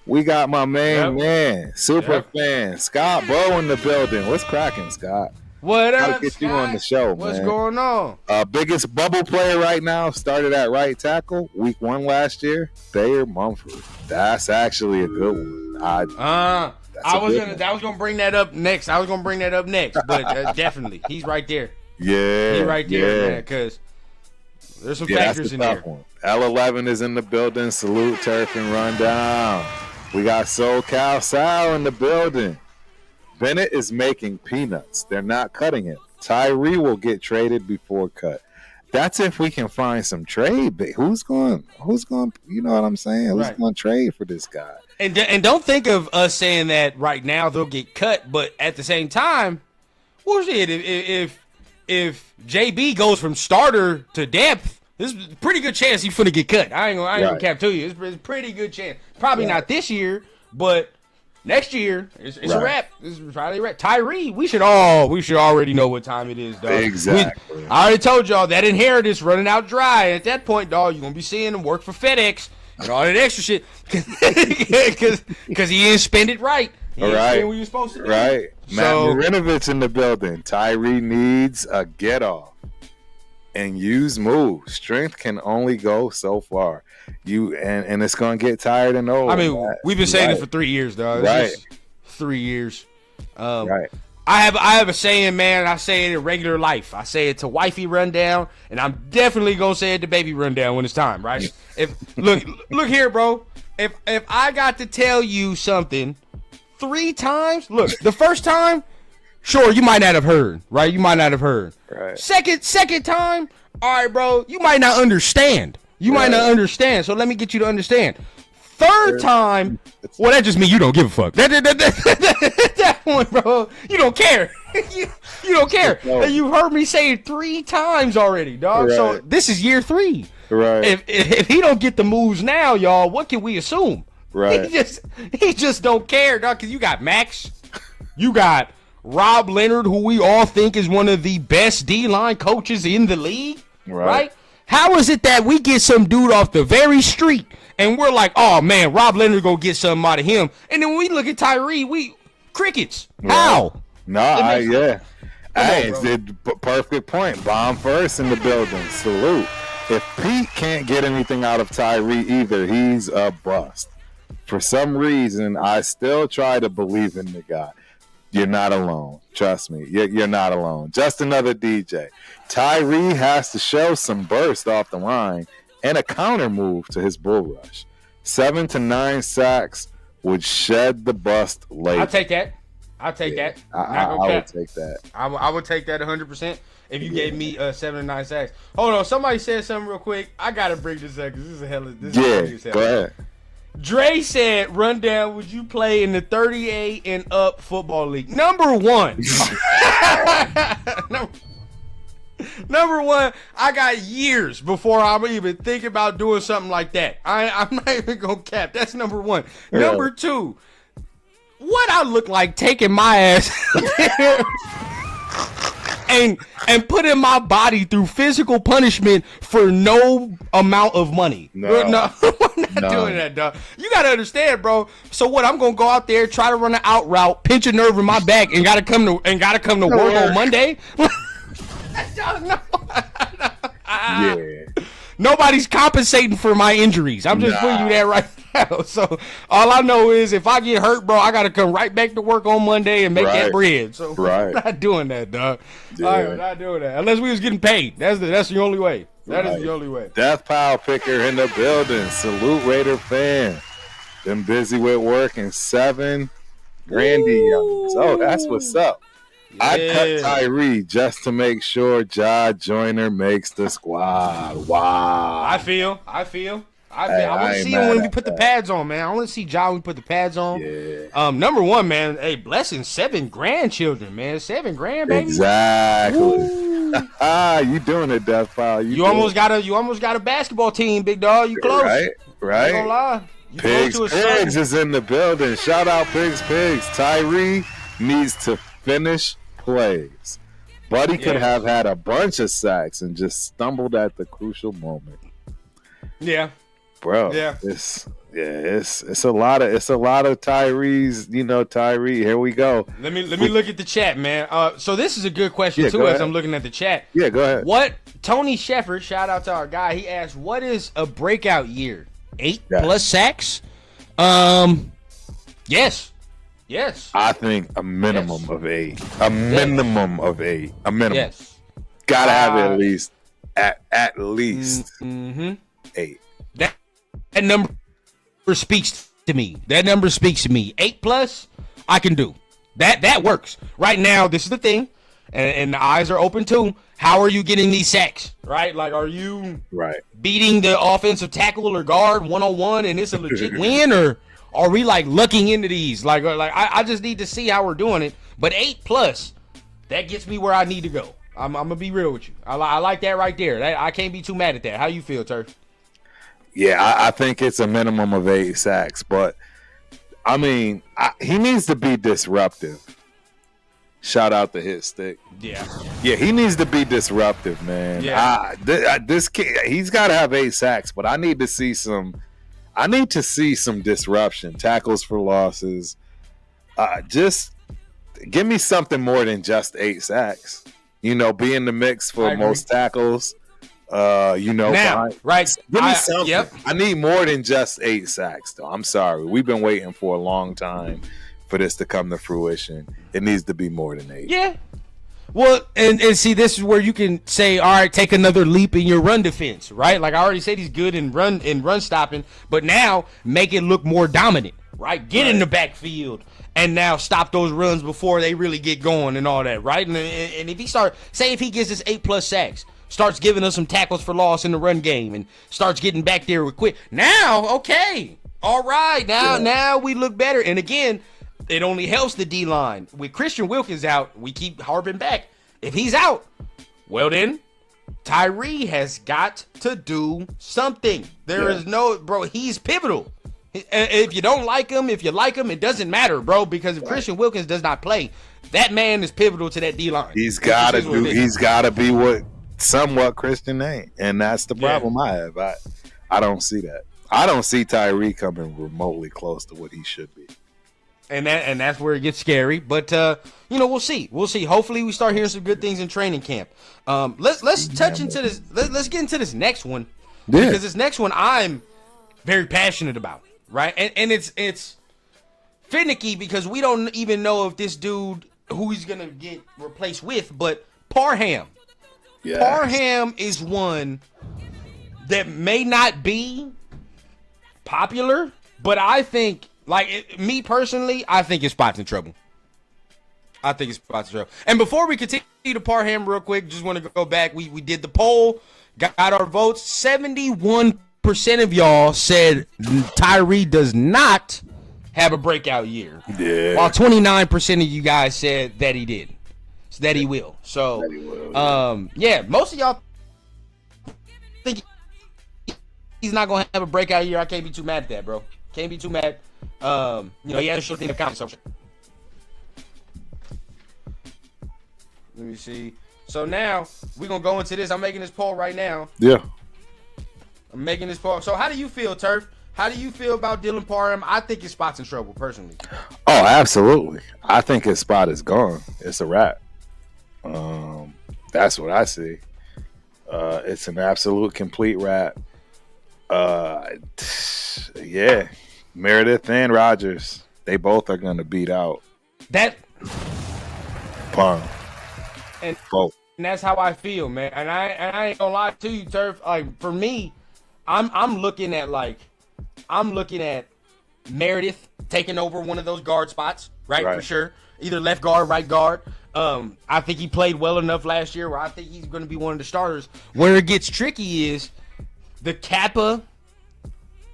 We got my main man, super fan, Scott Bow in the building. What's cracking, Scott? What up, Gotta get Scott? you on the show, What's man. going on? Biggest bubble player right now, started at right tackle, week 1 last year, Thayer Mumford. That's actually a good one. I was gonna bring that up next. But definitely, he's right there. Yeah, he's right there, man. Because there's some factors in there. One. L11 is in the building. Salute, Turf, and Rundown. We got SoCal Sal in the building. Bennett is making peanuts. They're not cutting him. Tyree will get traded before cut. That's if we can find some trade. But who's going, you know what I'm saying? Who's going to trade for this guy? And don't think of us saying that right now they'll get cut, but at the same time, we'll see it. If JB goes from starter to depth, there's a pretty good chance he's finna get cut. I ain't gonna cap to you. It's a pretty good chance. Probably not this year, but next year, it's a wrap. It's probably a wrap. Tyree, we should already know what time it is, dog. Exactly. I already told y'all that inheritance running out dry. And at that point, dog, you're gonna be seeing him work for FedEx and all that extra shit because he didn't spend it right. He didn't spend what he was supposed to do. Right. Matt Marinovich in the building. Tyree needs a get off and use moves. Strength can only go so far. And it's gonna get tired and old. I mean, we've been saying this for 3 years, dog. Right. 3 years. Right. I have a saying, man. I say it in regular life. I say it to wifey rundown, and I'm definitely gonna say it to baby rundown when it's time. Right? Look here, bro. If I got to tell you something 3 times. Look, the first time, sure, you might not have heard, right? You might not have heard. Right. Second time, all right, bro, you might not understand. You might not understand. So let me get you to understand. Third time, well, that just means you don't give a fuck. That one, bro, you don't care. you don't care. No. And you heard me say it 3 times already, dog. Right. So this is year 3. Right. If he don't get the moves now, y'all, what can we assume? Right. He just don't care, dog. Cause you got Max, you got Rob Leonard, who we all think is one of the best D-line coaches in the league, right? How is it that we get some dude off the very street and we're like, oh man, Rob Leonard gonna get something out of him, and then when we look at Tyree, we crickets. Right. How? Yeah. Hey, on, it's perfect point. Bomb first in the building. Salute. If Pete can't get anything out of Tyree either, he's a bust. For some reason, I still try to believe in the guy. You're not alone. Trust me. You're not alone. Just another DJ. Tyree has to show some burst off the line and a counter move to his bull rush. 7 to 9 sacks would shed the bust later. I'll take that. I would take that. I would take that. I would take that 100% if you gave me 7 to 9 sacks. Hold on, somebody said something real quick. I gotta bring this up because this is a hell of this. Yeah, go ahead. Dre said, "Rundown, would you play in the 38 and up football league?" Number one. Number one, I got years before I'm even thinking about doing something like that. I'm not even gonna cap. That's number one. Yeah. Number two, what I look like taking my ass there and putting my body through physical punishment for no amount of money. No. We're not doing that, dog. You gotta understand, bro. So what? I'm gonna go out there, try to run an out route, pinch a nerve in my back, and gotta come to work on Monday. No. Yeah. Nobody's compensating for my injuries. I'm just putting you that right now. So all I know is if I get hurt, bro, I gotta come right back to work on Monday and make that bread. So I'm not doing that, dog. Yeah. I'm not doing that unless we was getting paid. That's the only way. That is the only way. Death Pile Picker in the building. Salute Raider fan. Been busy with work and 7 Grandy youngins. Oh, that's what's up. Yeah. I cut Tyree just to make sure Ja Joyner makes the squad. Wow. I feel. I Hey, want to see him when we put the pads on, man. I want to see Ja when we put the pads on. Yeah. Number one, man. Hey, blessing 7 grandchildren, man. 7 grand, baby. Exactly. You doing it, Death Pile. You almost got a basketball team, big dog. You close. Right. I ain't gonna lie. You Pigs close to a Pigs is in the building. Shout out Pigs. Tyree needs to finish plays. Buddy could have had a bunch of sacks and just stumbled at the crucial moment. Yeah. Bro. Yeah. It's a lot of Tyree's, Tyree. Here we go. Let me look at the chat, man. So this is a good question Yeah, too go as ahead. I'm looking at the chat. Yeah, go ahead. What Tony Shepard, shout out to our guy, he asked, what is a breakout year? 8 plus sacks? Yes. I think a minimum of 8. A minimum of 8. A minimum. Yes. Gotta have it at least 8. That number speaks to me. 8 plus, I can do. That works. Right now, this is the thing, and the eyes are open too. How are you getting these sacks? Right? Like, are you beating the offensive tackle or guard 1-on-1 and it's a legit win, or are we like lucking into these? Like I just need to see how we're doing it. But 8 plus, that gets me where I need to go. I'm gonna be real with you. I like that right there. I can't be too mad at that. How you feel, Turf? Yeah, I think it's a minimum of 8 sacks, but I mean, he needs to be disruptive. Shout out to Hit Stick. Yeah, he needs to be disruptive, man. Yeah. This kid, he's got to have 8 sacks, but I need to see some disruption, tackles for losses. Just give me something more than just 8 sacks. Be in the mix for most tackles. Now, right? Give me something. Yep. I need more than just 8 sacks, though. I'm sorry. We've been waiting for a long time for this to come to fruition. It needs to be more than 8. Yeah. Well, and see, this is where you can say, all right, take another leap in your run defense, right? Like I already said, he's good in run stopping, but now make it look more dominant. right? Get in the backfield and now stop those runs before they really get going and all that, right? And if he if he gets his 8+ sacks, starts giving us some tackles for loss in the run game and starts getting back there with quick. Now, okay, all right, now we look better. And again, it only helps the D-line. With Christian Wilkins out, we keep harping back. If he's out, well then, Tyree has got to do something. There is bro, he's pivotal. If you don't like him, if you like him, it doesn't matter, bro, because if Christian Wilkins does not play, that man is pivotal to that D-line. He's got to be what somewhat Christian ain't, and that's the problem I have. I don't see that. I don't see Tyree coming remotely close to what he should be. And that's where it gets scary. But we'll see. Hopefully, we start hearing some good things in training camp. Let's touch into this. Let's get into this next one because this next one I'm very passionate about. Right, and it's finicky because we don't even know if this dude who he's gonna get replaced with, but Parham. Yes. Parham is one that may not be popular, but I think, me personally, I think his spot's in trouble. And before we continue to Parham real quick, just want to go back. We did the poll, got our votes. 71% of y'all said Tyree does not have a breakout year. Yeah. While 29% of you guys said that he did. That he will. So, most of y'all think he's not going to have a breakout year. I can't be too mad at that, bro. Can't be too mad. He had a short thing of conversation. Let me see. So now we're going to go into this. I'm making this poll right now. Yeah. I'm making this poll. So how do you feel, Turf? How do you feel about Dylan Parham? I think his spot's in trouble, personally. Oh, absolutely. I think his spot is gone. It's a wrap. That's what I see. It's an absolute complete wrap. Meredith and Rogers, they both are going to beat out that Parham. And both. And that's how I feel, man. And I ain't gonna lie to you, Turf. Like, for me, I'm looking at Meredith taking over one of those guard spots, right? For sure. Either left guard, right guard. I think he played well enough last year where I think he's going to be one of the starters. Where it gets tricky is the Kappa,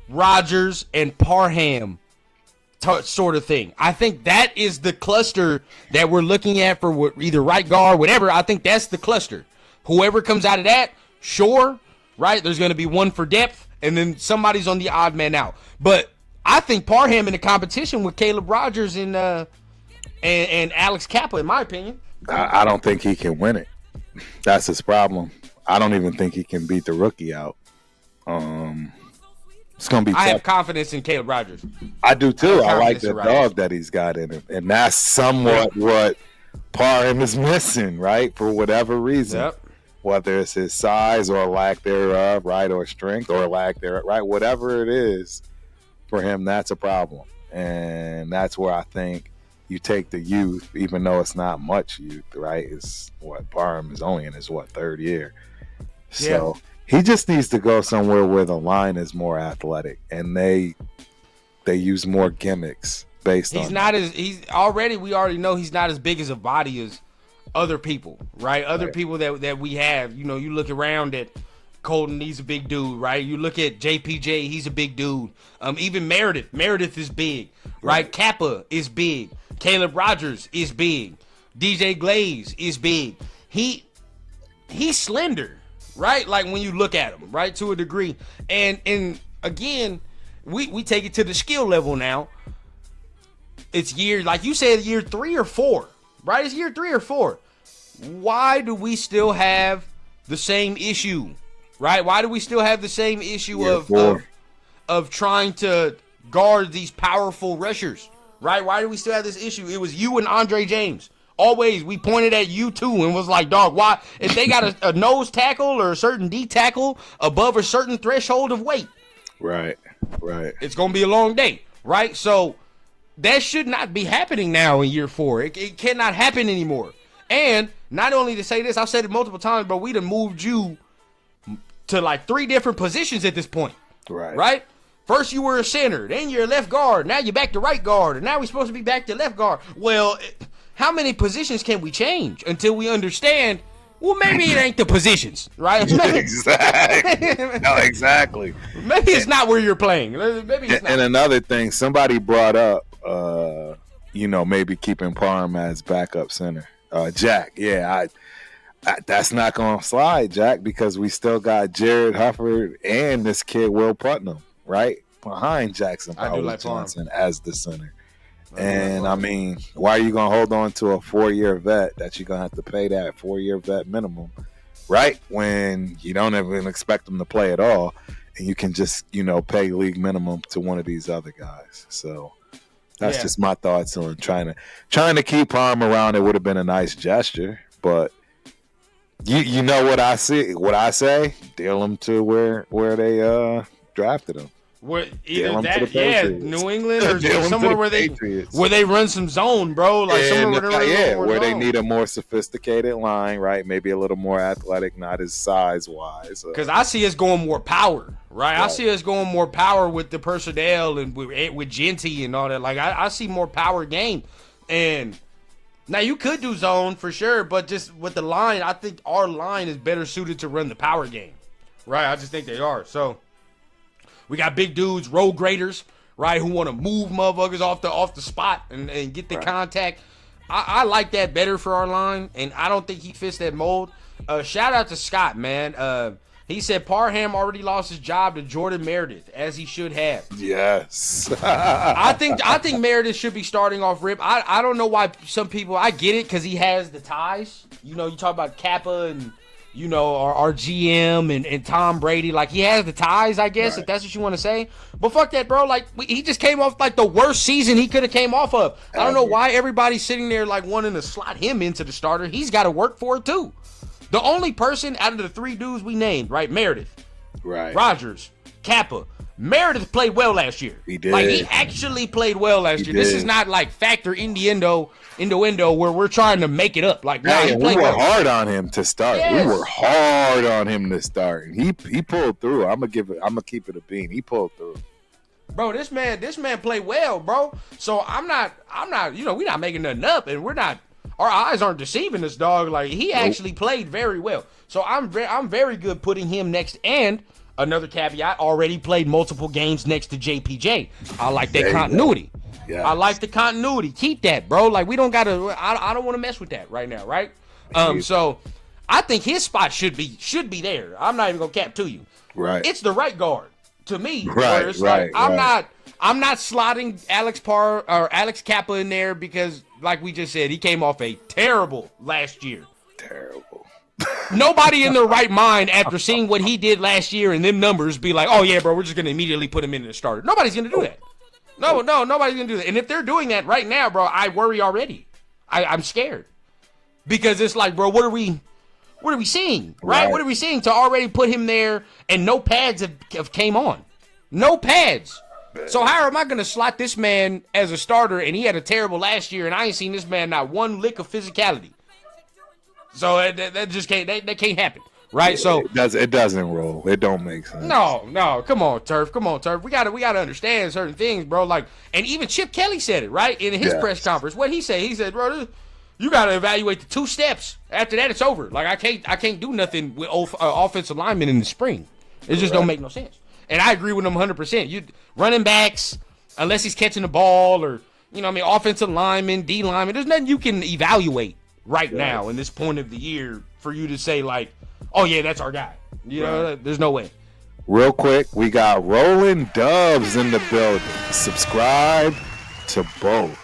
Rogers, and Parham sort of thing. I think that is the cluster that we're looking at for either right guard, whatever. I think that's the cluster. Whoever comes out of that, sure, right? There's going to be one for depth, and then somebody's on the odd man out. But I think Parham in the competition with Caleb Rogers and Alex Kappa, in my opinion. I don't think he can win it. That's his problem. I don't even think he can beat the rookie out. It's gonna be tough. I have confidence in Caleb Rogers. I do too. I like the dog that he's got in him, and that's somewhat what Parham is missing, right? For whatever reason, whether it's his size or lack thereof, right, or strength or lack thereof, right, whatever it is for him, that's a problem, and that's where I think you take the youth, even though it's not much youth, right? It's what Parham is only in his third year, so. He just needs to go somewhere where the line is more athletic and they use more gimmicks based on we already know he's not as big as a body as other people, right? Other people that we have. You look around at Colton, he's a big dude, right? You look at JPJ, he's a big dude. Even Meredith is big, right? Kappa is big. Caleb Rogers is big. DJ Glaze is big. He's slender. Right? Like when you look at them, right? To a degree. And again, we take it to the skill level now. It's like you said, year 3 or 4, right? It's year 3 or 4. Why do we still have the same issue, right? Why do we still have the same issue of trying to guard these powerful rushers, right? Why do we still have this issue? It was you and Andre James. Always, we pointed at you too and was like, dog, why? If they got a nose tackle or a certain D tackle above a certain threshold of weight, right, it's going to be a long day, right? So that should not be happening now in year 4. It cannot happen anymore. And not only to say this, I've said it multiple times, but we done moved you to like 3 different positions at this point, right? First you were a center, then you're a left guard, now you're back to right guard, and now we're supposed to be back to left guard. Well, how many positions can we change until we understand, well, maybe it ain't the positions, right? Exactly. No, exactly. Maybe it's not where you're playing. Maybe it's not. And another thing, somebody brought up, maybe keeping Parham as backup center. Jack, yeah, that's not going to slide, Jack, because we still got Jared Hufford and this kid Will Putnam, right, behind Jackson Powers Johnson as the center. And I mean, why are you going to hold on to a 4-year vet that you're going to have to pay that 4-year vet minimum, right? When you don't even expect them to play at all, and you can just, pay league minimum to one of these other guys. So that's just my thoughts on trying to keep Parham around. It would have been a nice gesture, but you know what I see, what I say, deal him to where they drafted him. Either that, New England, or somewhere where they run some zone, bro. Like somewhere where they need a more sophisticated line, right? Maybe a little more athletic, not as size wise. Because I see us going more power, right? I see us going more power with the personnel and with Genty and all that. Like I see more power game, and now you could do zone for sure, but just with the line, I think our line is better suited to run the power game, right? I just think they are. So we got big dudes, road graders, right, who want to move motherfuckers off the spot and get the contact. I like that better for our line, and I don't think he fits that mold. Shout out to Scott, man. He said Parham already lost his job to Jordan Meredith, as he should have. Yes. I think Meredith should be starting off rip. I don't know why some people, I get it because he has the ties. You talk about Kappa and our GM and Tom Brady. Like, he has the ties, I guess, if that's what you want to say. But fuck that, bro. Like, he just came off, like, the worst season he could have came off of. I don't know why everybody's sitting there, like, wanting to slot him into the starter. He's got to work for it, too. The only person out of the 3 dudes we named, right, Meredith, Rogers, Kappa, Meredith played well last year. He did. Like, he actually played well last year. This is not, like, factor innuendo where we're trying to make it up. Like, we were hard on him to start. Yes. We were hard on him to start. He pulled through. I'm gonna keep it a bean. He pulled through. Bro, this man played well, bro. So I'm not, we're not making nothing up, and our eyes aren't deceiving this dog. Like, he actually played very well. So I'm very good putting him next. And another caveat, already played multiple games next to JPJ. I like that continuity. Yes. I like the continuity. Keep that, bro. Like, we don't gotta. I don't want to mess with that right now, right? So I think his spot should be there. I'm not even gonna cap to you. Right. It's the right guard to me. Right. It's right. Like, I'm not slotting Alex Kappa in there because, like we just said, he came off a terrible last year. Terrible. Nobody in their right mind, after seeing what he did last year and them numbers, be like, oh yeah, bro, we're just gonna immediately put him in the starter. Nobody's gonna do that. No, nobody's gonna do that. And if they're doing that right now, bro, I worry already. I'm scared because it's like, bro, what are we seeing, right? What are we seeing to already put him there and no pads have came on, no pads. So how am I gonna slot this man as a starter and he had a terrible last year and I ain't seen this man not one lick of physicality? So that just can't can't happen. Right, so it doesn't roll. It don't make sense. No, come on, Turf. We gotta understand certain things, bro. Like, and even Chip Kelly said it right in his press conference. What he said? He said, bro, you gotta evaluate the 2 steps. After that, it's over. Like, I can't do nothing with offensive linemen in the spring. It just don't make no sense. And I agree with him 100%. You running backs, unless he's catching the ball, or offensive linemen, D linemen. There's nothing you can evaluate right now in this point of the year for you to say, like, oh yeah, that's our guy. There's no way. Real quick, we got Rolling Dubs in the building. Subscribe to both.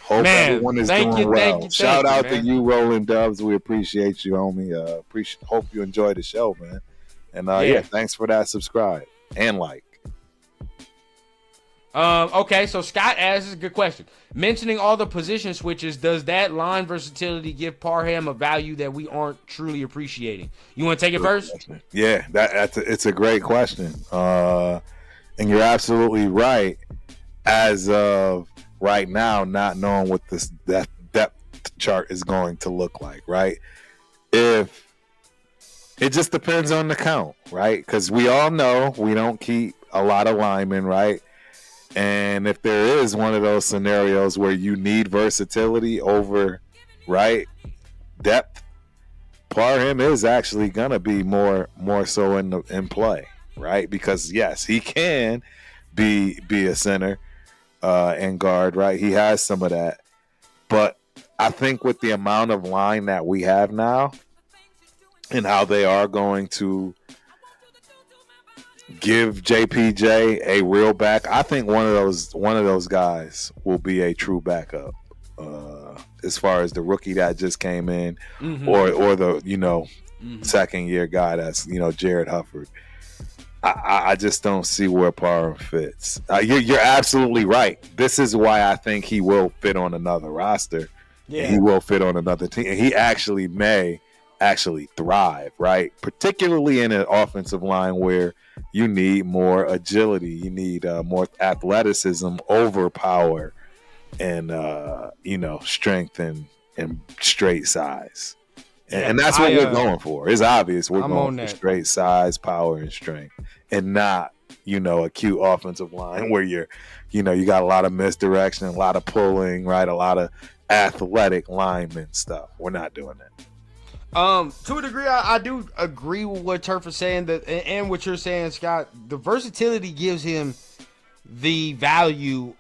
Hope everyone is doing well. Shout out to you, Rolling Dubs. We appreciate you, homie. Hope you enjoy the show, man. And thanks for that subscribe and like. Okay, so Scott asks a good question. Mentioning all the position switches, does that line versatility give Parham a value that we aren't truly appreciating? You want to take it first? Yeah, it's a great question. And you're absolutely right. As of right now, not knowing what that depth chart is going to look like, right? If It just depends on the count, right? Because we all know we don't keep a lot of linemen, right? And if there is one of those scenarios where you need versatility over, right, depth, Parham is actually gonna be more so in play, right? Because yes, he can be a center and guard, right? He has some of that, but I think with the amount of line that we have now and how they are going to give JPJ a real back, I think one of those guys will be a true backup. As far as the rookie that just came in, or the second year guy that's Jared Hufford. I just don't see where Parham fits. You're absolutely right. This is why I think he will fit on another roster. Yeah. He will fit on another team. And he actually may thrive, right? Particularly in an offensive line where you need more agility, you need more athleticism over power, and strength and straight size. And that's what we're going for. It's obvious we're going for straight size, power, and strength, and not a cute offensive line where you got a lot of misdirection, a lot of pulling, right? A lot of athletic lineman stuff. We're not doing that. To a degree, I do agree with what Turf is saying, and what you're saying, Scott. The versatility gives him the value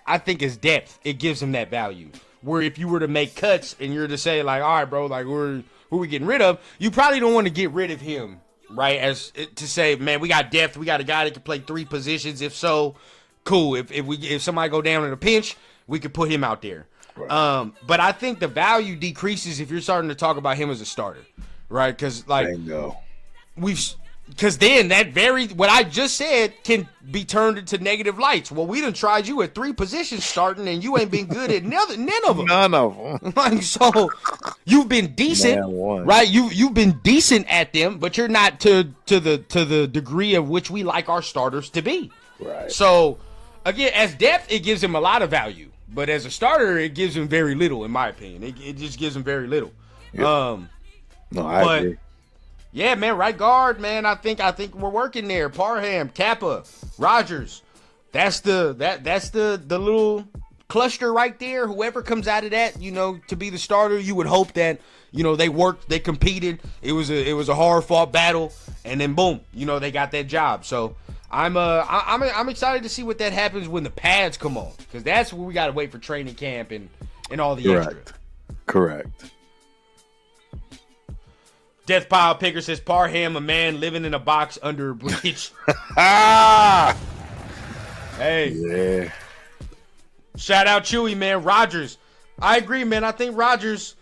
I think his depth. It gives him that value. Where if you were to make cuts and you're to say like, all right, bro, like who we getting rid of? You probably don't want to get rid of him, right? As to say, man, we got depth. We got a guy that can play 3 positions. If so, cool. If somebody go down in a pinch, we could put him out there. Right. But I think the value decreases if you're starting to talk about him as a starter, right? Because because then what I just said can be turned into negative lights. Well, we done tried you at 3 positions starting, and you ain't been good at none of them. None of them. Like, so you've been decent, right? You've been decent at them, but you're not to the degree of which we like our starters to be. Right. So again, as depth, it gives him a lot of value. But as a starter, it gives him very little, in my opinion. It just gives him very little. Yeah. I agree. Yeah, man, right guard, man. I think we're working there. Parham, Kappa, Rogers. That's the little cluster right there. Whoever comes out of that, to be the starter, you would hope that they worked, they competed. It was a hard fought battle, and then boom, they got that job. So I'm excited to see what that happens when the pads come on, because that's where we got to wait for training camp and all the extra. Correct. Death Pile Picker says Parham, a man living in a box under a bridge. Hey. Yeah. Shout out Chewy, man. Rogers. I agree, man. I think Rogers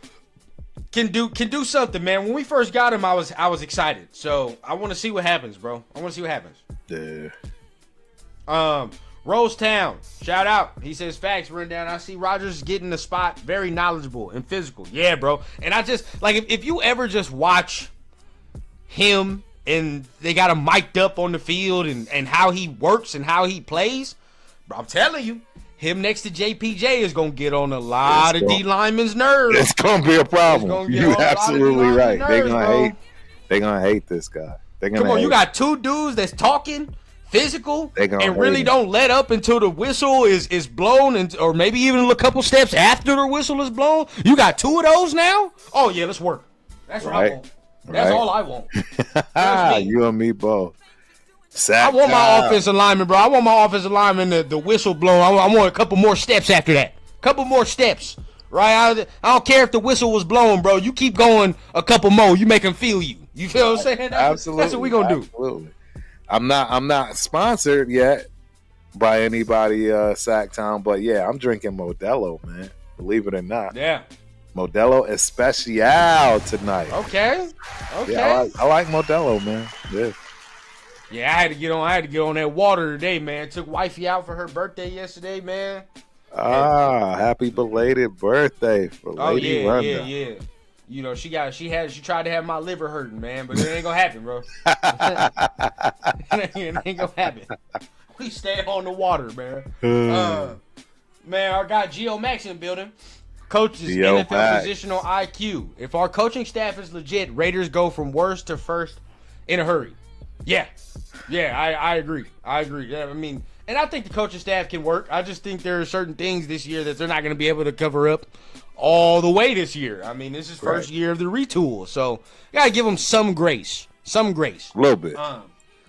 can do something, man. When we first got him, I was excited. So I want to see what happens, bro. I want to see what happens. Yeah. Rosetown, shout out. He says facts rundown. I see Rogers getting the spot, very knowledgeable and physical. Yeah, bro. And I just like if you ever just watch him and they got him mic'd up on the field and how he works and how he plays, bro, I'm telling you, him next to JPJ is gonna get on a lot of D linemen's nerves. It's gonna be a problem. You're absolutely right. They're gonna hate this guy. Come on, you got 2 dudes that's talking physical and really don't let up until the whistle is blown, or maybe even a couple steps after the whistle is blown. You got 2 of those now? Oh yeah, let's work. That's what I want. That's all I want. You and me both. I want my offensive lineman, bro. I want my offensive lineman the whistle blown. I want a couple more steps after that. Couple more steps. Right? I don't care if the whistle was blown, bro. You keep going a couple more. You make them feel you. You feel what I'm saying? Absolutely. That's what we gonna do. Absolutely. I'm not sponsored yet by anybody, Sacktown, but yeah, I'm drinking Modelo, man. Believe it or not. Yeah. Modelo Especial tonight. Okay. Yeah, I like Modelo, man. Yeah. Yeah, I had to get on that water today, man. Took wifey out for her birthday yesterday, man. Happy belated birthday for Lady Rhonda. Yeah. She tried to have my liver hurting, man, but it ain't gonna happen, bro. It ain't gonna happen. We stay on the water, man. Man, our guy Geo Max in the building. Coaches, Yo, NFL back. positional IQ. If our coaching staff is legit, Raiders go from worst to first in a hurry. Yeah, I agree. Yeah, I mean, and I think the coaching staff can work. I just think there are certain things this year that they're not going to be able to cover up all the way this year. I mean, this is first year of the retool, so you got to give them some grace. A little bit.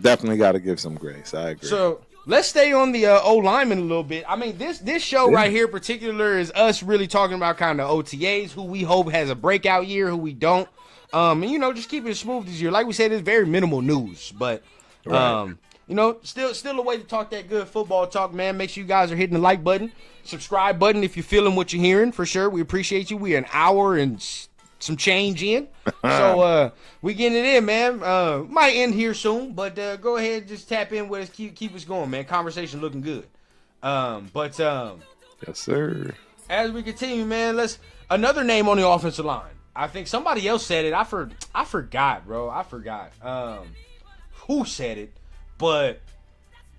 Definitely got to give some grace. I agree. So let's stay on the O lineman a little bit. I mean, this show right here in particular is us really talking about kind of OTAs, who we hope has a breakout year, who we don't. And, you know, just keeping it smooth this year. Like we said, it's very minimal news. But, you know, still a way to talk that good football talk, man. Make sure you guys are hitting the like button, subscribe button if you're feeling what you're hearing, for sure. We appreciate you. We're an hour and some change in. So we getting it in, man. Might end here soon, but go ahead and just tap in with us. Keep us going, man. Conversation looking good. Yes, sir. As we continue, man, another name on the offensive line. I think somebody else said it. I forgot, bro. I forgot who said it, but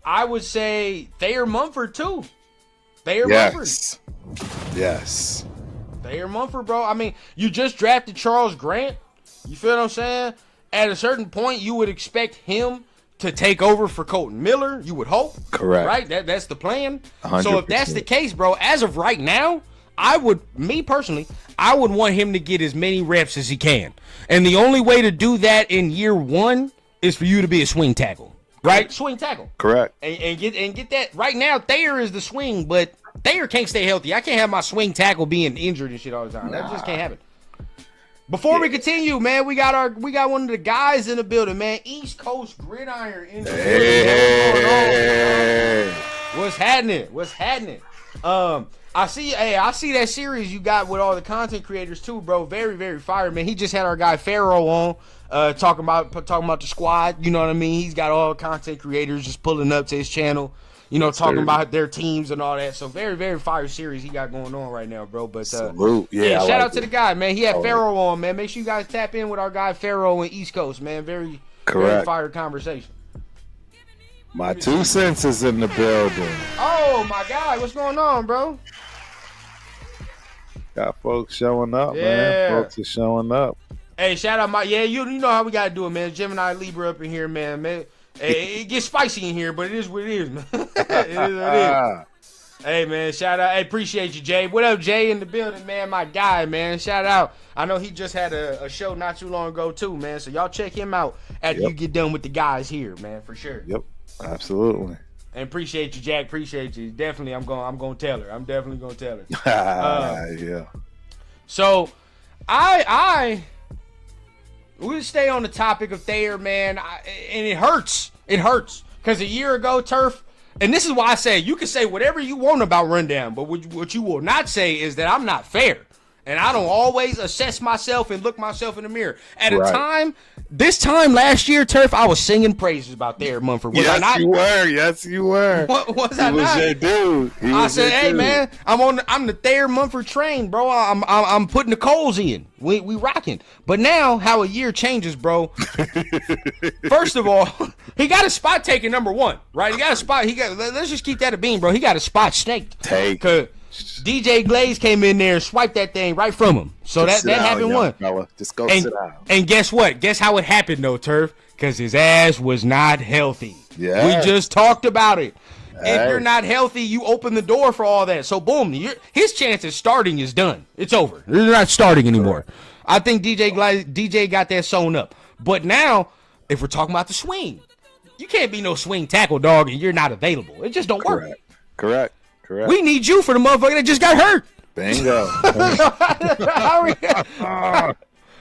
I would say Thayer Mumford too. Mumford. Yes. Thayer Mumford, bro. I mean, you just drafted Charles Grant. You feel what I'm saying? At a certain point, you would expect him to take over for Colton Miller. You would hope. Correct. Right? That's the plan. 100%. So if that's the case, bro, as of right now, I would want him to get as many reps as he can. And the only way to do that in year one is for you to be a swing tackle. Right? Swing tackle. Correct. And get that. Right now, Thayer is the swing, but Thayer can't stay healthy. I can't have my swing tackle being injured and shit all the time. That just can't happen. Before we continue, man, we got one of the guys in the building, man. East Coast Gridiron in the building. What's happening? I see that series you got with all the content creators too, bro. Very, very fire, man. He just had our guy Pharaoh on, talking about the squad. You know what I mean? He's got all the content creators just pulling up to his channel, you know, talking about their teams and all that. So very, very fire series he got going on right now, bro. But salute. Shout out to the guy, man. He had Pharaoh on, man. Make sure you guys tap in with our guy Pharaoh in East Coast, man. Very fire conversation. My 2 cents is in the building. Oh my God, what's going on, bro? Got folks showing up, man. Folks are showing up. Hey, shout out you know how we gotta do it, man. Gemini Libra up in here, man. Hey, it gets spicy in here, but it is what it is, man. It is what it is. Hey, man, shout out. Hey, appreciate you, Jay. What up, Jay, in the building, man? My guy, man. Shout out. I know he just had a show not too long ago, too, man. So y'all check him out after you get done with the guys here, man, for sure. Yep, absolutely. And appreciate you, Jack. Appreciate you. Definitely, I'm gonna tell her. I'm definitely gonna tell her. Yeah. So, we'll stay on the topic of Thayer, man. And it hurts. It hurts because a year ago, Turf. And this is why I say you can say whatever you want about Rundown, but what you will not say is that I'm not fair. And I don't always assess myself and look myself in the mirror. At a time, this time last year, Turf, I was singing praises about Thayer Mumford. Was I not? Yes, you were. Was I not? Your dude. I said, hey, man, I'm the Thayer Mumford train, bro. I'm putting the coals in. We rocking. But now, how a year changes, bro. First of all, he got a spot taken, number one, right? He got a spot. Let's just keep that a beam, bro. He got a spot snaked. Cause DJ Glaze came in there and swiped that thing right from him. So that happened one. Fella. Just go sit down. And guess what? Guess how it happened, though, Turf? Because his ass was not healthy. Yeah. We just talked about it. If you're not healthy, you open the door for all that. So, boom, his chance at starting is done. It's over. They're not starting anymore. I think DJ got that sewn up. But now, if we're talking about the swing, you can't be no swing tackle, dog, and you're not available. It just don't work. Correct. We need you for the motherfucker that just got hurt. Bingo.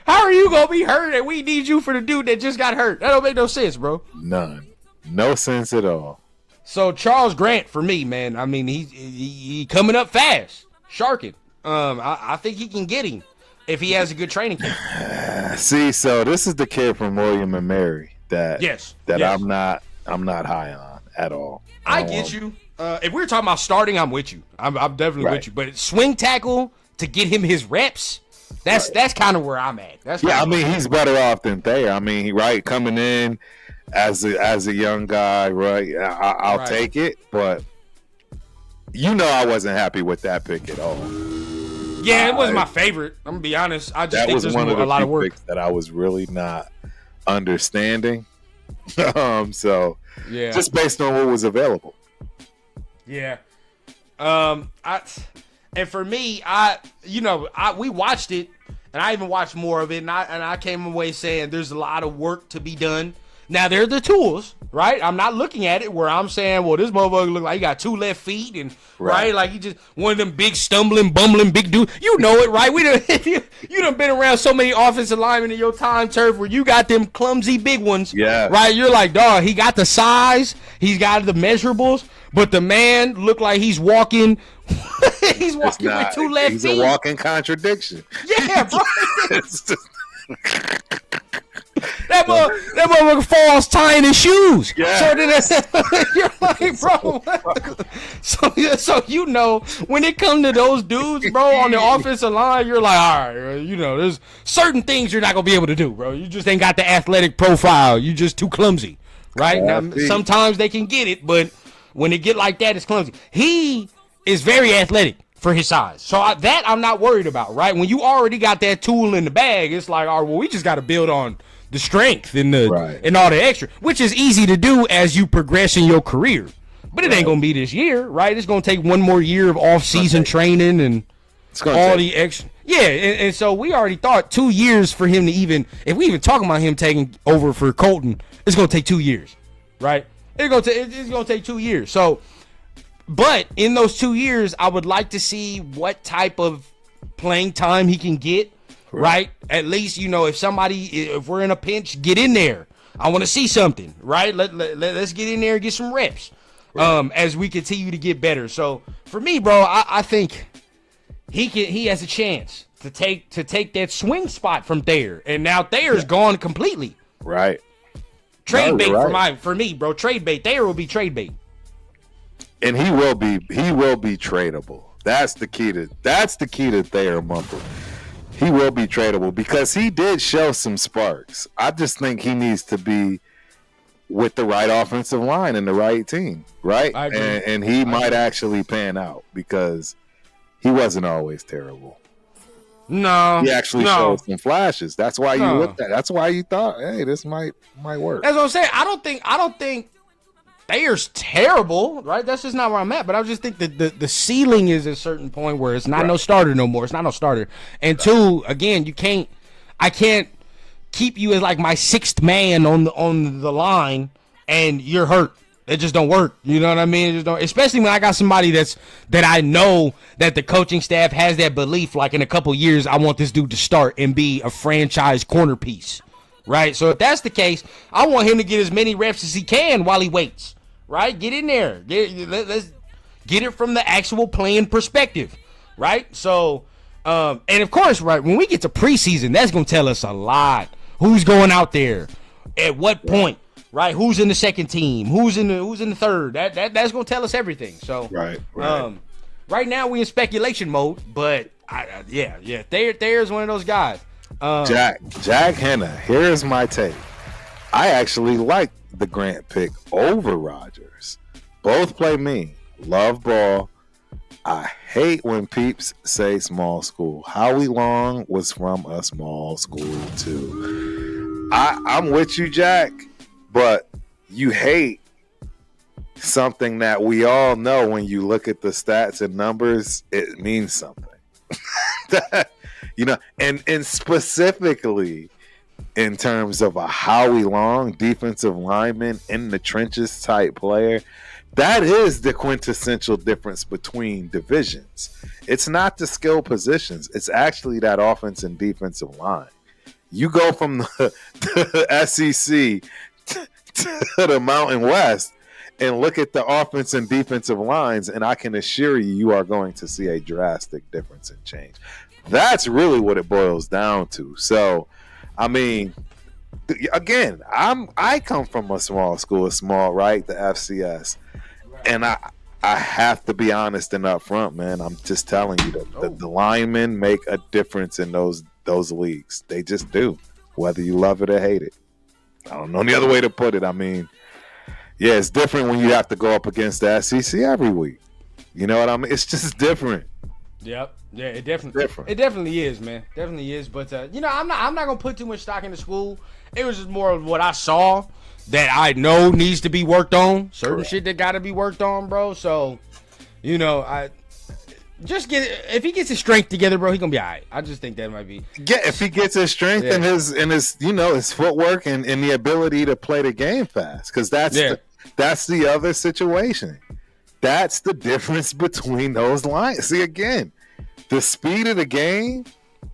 How are you going to be hurt and we need you for the dude that just got hurt? That don't make no sense, bro. None. No sense at all. So Charles Grant for me, man. I mean, he coming up fast, sharking. I think he can get him if he has a good training camp. See, so this is the kid from William and Mary that yes. I'm not high on at all. I get you. If we're talking about starting, I'm with you. I'm definitely with you. But swing tackle to get him his reps, that's kind of where I'm at. I mean, he's better off than Thayer. I mean, coming in as a young guy, right? I'll take it, but I wasn't happy with that pick at all. Yeah, it wasn't my favorite. I'm gonna be honest. I just think there's one of a lot the of work picks that I was really not understanding. So Yeah. just based on what was available. Yeah. And for me, we watched it, and I even watched more of it, and I came away saying there's a lot of work to be done. Now, they're the tools, right? I'm not looking at it where I'm saying, well, this motherfucker look like he got 2 left feet, and right, like he just one of them big stumbling, bumbling big dudes. You know it, right? You done been around so many offensive linemen in your time, Turf, where you got them clumsy big ones. Yeah. Right? You're like, dog, he got the size, he's got the measurables, but the man looked like he's walking. He's walking with 2 left feet. He's a walking contradiction. Yeah, bro. That motherfucker falls tying his shoes. Yeah. So then you're like, bro. So when it comes to those dudes, bro, on the offensive line, you're like, all right, there's certain things you're not gonna be able to do, bro. You just ain't got the athletic profile. You just too clumsy, right? Now, sometimes they can get it, but when it get like that, it's clumsy. He is very athletic for his size. So that I'm not worried about, right? When you already got that tool in the bag, it's like, all right, well, we just got to build on the strength and and all the extra, which is easy to do as you progress in your career. But it ain't going to be this year, right? It's going to take one more year of off-season training and all the extra. Yeah, and so we already thought 2 years for him to even, if we even talking about him taking over for Colton, it's going to take 2 years, right? It's going to take 2 years. So, but in those 2 years, I would like to see what type of playing time he can get, right? At least, if we're in a pinch, get in there. I want to see something, right? Let's get in there and get some reps as we continue to get better. So for me, bro, I think he has a chance to take that swing spot from Thayer. And now Thayer's gone completely. Right. Trade bait for me, bro. Trade bait. Thayer will be trade bait. And he will be tradable. That's the key to Thayer Mumpler. He will be tradable because he did show some sparks. I just think he needs to be with the right offensive line and the right team, right? I agree. And he might actually pan out because he wasn't always terrible. No, he actually showed some flashes. That's why you looked at. That's why you thought, hey, this might work. That's what I'm saying. I don't think Thayer's terrible, right? That's just not where I'm at. But I just think that the ceiling is a certain point where it's not no starter no more. It's not no starter. And two, again, I can't keep you as like my sixth man on the line and you're hurt. It just don't work. You know what I mean? It just don't, especially when I got somebody that I know that the coaching staff has that belief, like in a couple years, I want this dude to start and be a franchise corner piece. Right? So if that's the case, I want him to get as many reps as he can while he waits. Right? Get in there. Let's get it from the actual playing perspective. Right? So, and of course, right, when we get to preseason, that's going to tell us a lot. Who's going out there? At what point? Right? Who's in the second team? Who's in the third? That's going to tell us everything. So, right. Right now we in speculation mode, but Thayer's one of those guys. Jack Henna, here's my take. I actually like the Grant pick over Rodgers. Both play mean. Love ball. I hate when peeps say small school. Howie Long was from a small school too. I'm with you, Jack, but you hate something that we all know when you look at the stats and numbers, it means something. And specifically in terms of a Howie Long defensive lineman in the trenches type player, that is the quintessential difference between divisions. It's not the skill positions. It's actually that offense and defensive line. You go from the SEC to the Mountain West and look at the offense and defensive lines, and I can assure you are going to see a drastic difference in change. That's really what it boils down to. So, I mean, again, I come from a small school, right? The FCS. And I have to be honest and upfront, man. I'm just telling you that the linemen make a difference in those leagues. They just do, whether you love it or hate it. I don't know any other way to put it. I mean, yeah, it's different when you have to go up against the SEC every week. You know what I mean? It's just different. Yep. Yeah, it definitely is, man. Definitely is. But I'm not gonna put too much stock into school. It was just more of what I saw that I know needs to be worked on. Certain shit that gotta be worked on, bro. So, I just if he gets his strength together, bro, he gonna be all right. I just think that might be. Yeah, if he gets his strength and his his footwork and the ability to play the game fast, because that's the other situation. That's the difference between those lines. See, again, the speed of the game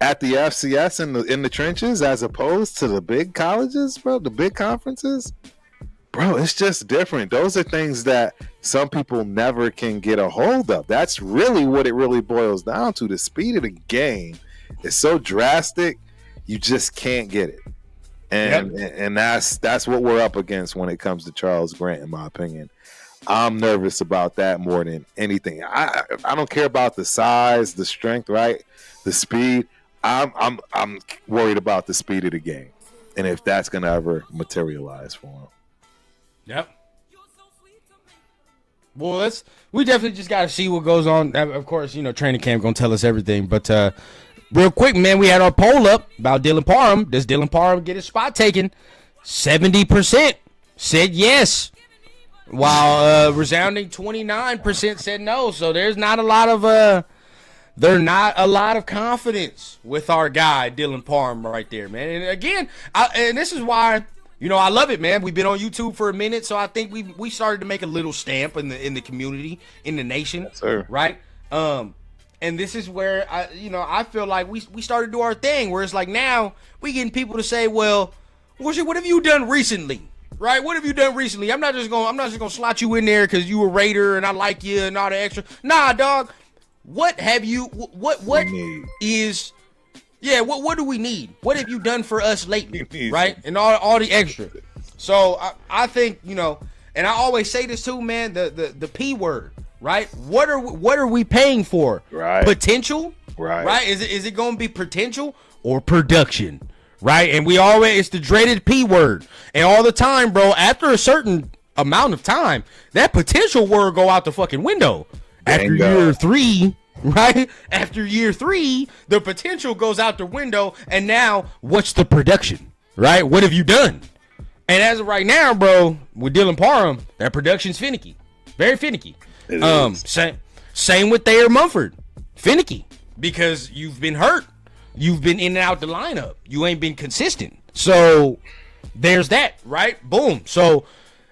at the FCS in the trenches as opposed to the big colleges, bro, the big conferences, bro, it's just different. Those are things that some people never can get a hold of. That's really what it really boils down to. The speed of the game is so drastic, you just can't get it. And that's what we're up against when it comes to Charles Grant, in my opinion. I'm nervous about that more than anything. I don't care about the size, the strength, right? The speed. I'm worried about the speed of the game, and if that's gonna ever materialize for him. Yep. Well, we definitely just got to see what goes on. Of course, training camp gonna tell us everything. But real quick, man, we had our poll up about Dylan Parham. Does Dylan Parham get his spot taken? 70% said yes, while resounding 29% said no. So there's not a lot of confidence with our guy Dylan Parham right there, man. And again, and this is why. I love it, man. We've been on YouTube for a minute, so I think we started to make a little stamp in the community, in the nation, yes, sir. Right? And this is where I feel like we started to do our thing, where it's like now we getting people to say, well, what have you done recently? Right? What have you done recently? I'm not just gonna slot you in there because you a Raider and I like you and all the extra. Nah, dog. What have you? What is? Yeah, what do we need? What have you done for us lately, right? And all the extra. So I think, and I always say this too, man, the P word, right? What are we paying for? Right. Potential? Right. Is it going to be potential or production? Right? And it's the dreaded P word. And all the time, bro, after a certain amount of time, that potential word go out the fucking window. After year 3, right? After year 3, the potential goes out the window, and now what's the production, right? What have you done? And as of right now, bro, with Dylan Parham, that production's finicky, very finicky. Same with Thayer Mumford, finicky, because you've been hurt, you've been in and out the lineup, you ain't been consistent. So there's that, right? Boom. So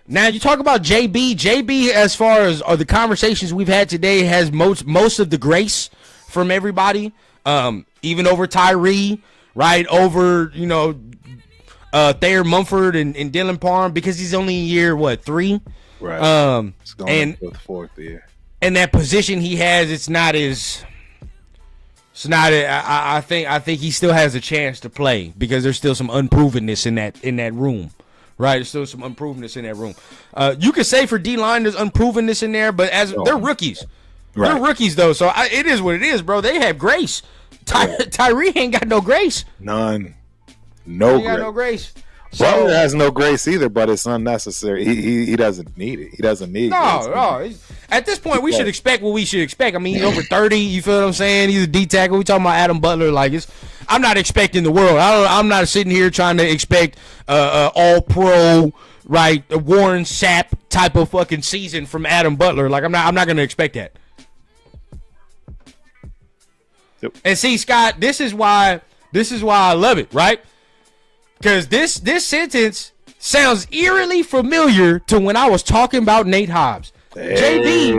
now you talk about JB. JB, as far as the conversations we've had today, has most of the grace from everybody, even over Tyree, right? Over Thayer Mumford and Dylan Parham, because he's only in year 3, right? It's going into the 4th year, and that position he has, I think he still has a chance to play because there's still some unprovenness in that room. Right, there's still some unprovenness in that room. You could say for D-line there's unprovenness in there, but they're rookies. Right. They're rookies, though, so it is what it is, bro. They have grace. Tyree ain't got no grace. None. No grace. Butler has no grace either, but it's unnecessary. He doesn't need it. He doesn't need grace. No. At this point, we should expect what we should expect. I mean, he's over 30. You feel what I'm saying? He's a D-tackle. We talking about Adam Butler. I'm not expecting the world. I'm not sitting here trying to expect all-pro, right, Warren Sapp type of fucking season from Adam Butler. I'm not going to expect that. Yep. And see, Scott, this is why I love it, right? Because this sentence sounds eerily familiar to when I was talking about Nate Hobbs. Hey.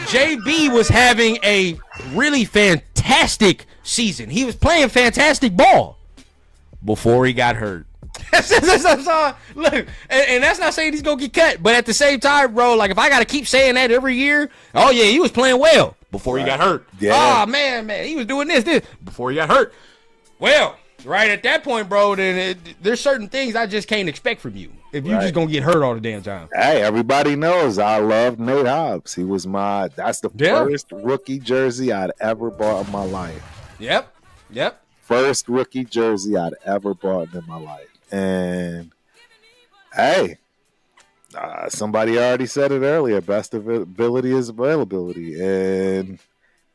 JB was having a really fantastic season. He was playing fantastic ball before he got hurt. Look, and that's not saying he's gonna get cut, but at the same time, bro, if I gotta keep saying that every year, oh yeah, he was playing well before he got hurt. Yeah. Oh man, he was doing this before he got hurt. Well, right at that point, bro, then there's certain things I just can't expect from you if you're just gonna get hurt all the damn time. Hey, everybody knows I love Nate Hobbs. He was that's the first rookie jersey I'd ever bought in my life. Yep. First rookie jersey I'd ever bought in my life. And hey, somebody already said it earlier. Best ability is availability, and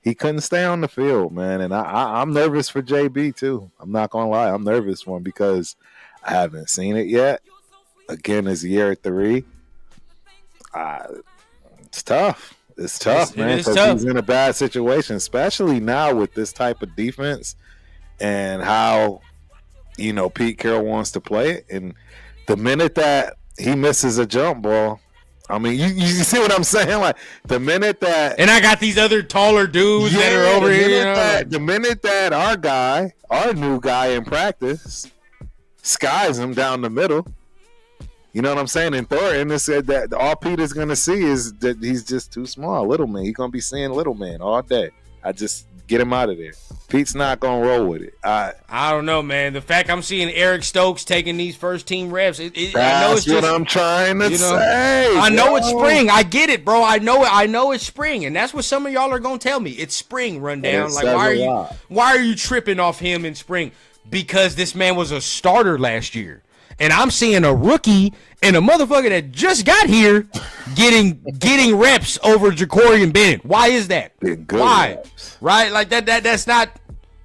he couldn't stay on the field, man. And I'm nervous for JB too. I'm not gonna lie, I'm nervous for him because I haven't seen it yet. Again, it's year 3. It's tough. It's tough, man, because he's in a bad situation, especially now with this type of defense and how, you know, Pete Carroll wants to play it. And the minute that he misses a jump ball, I mean, you see what I'm saying? Like, the minute that... And I got these other taller dudes that are over here. The minute that our new guy in practice, skies him down the middle, you know what I'm saying? And Thornton said that all Peter's going to see is that he's just too small, little man. He's going to be seeing little man all day. I just get him out of there. Pete's not going to roll with it. I don't know, man. The fact I'm seeing Eric Stokes taking these first team reps, I know it's that's what just, I'm trying to say. I know it's spring. I get it, bro. I know it's spring, and that's what some of y'all are going to tell me. It's spring, Rundown. Like, why are you tripping off him in spring? Because this man was a starter last year. And I'm seeing a rookie and a motherfucker that just got here getting reps over Jacorian Bennett. Why is that? Why? Reps. Right? Like that's not,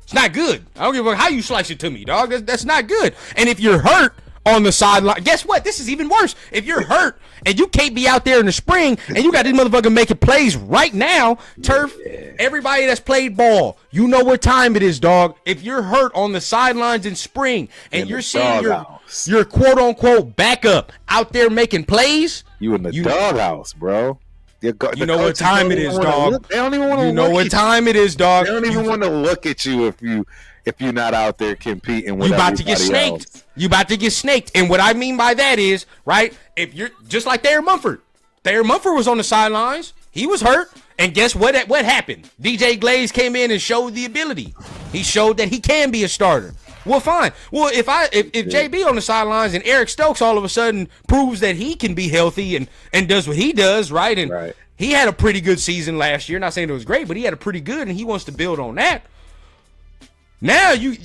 it's not good. I don't give a fuck how you slice it to me, dog. That's not good. And if you're hurt on the sideline, guess what? This is even worse. If you're hurt and you can't be out there in the spring and you got this motherfucker making plays right now, Turf, everybody that's played ball, you know what time it is, dog. If you're hurt on the sidelines in spring and you're seeing your quote-unquote backup out there making plays, you in the doghouse, bro. You know what time it is, dog. They don't even want to. You know what time it is, dog. They don't even want to look at you if you're not out there competing with everybody else. You about to get snaked. You about to get snaked. And what I mean by that is, right, if you're just like Thayer Mumford. Thayer Mumford was on the sidelines. He was hurt. And guess what happened? DJ Glaze came in and showed the ability. He showed that he can be a starter. Well, fine. Well, if JB on the sidelines and Eric Stokes all of a sudden proves that he can be healthy and does what he does, right? And he had a pretty good season last year. Not saying it was great, but he had a pretty good, and he wants to build on that. Now you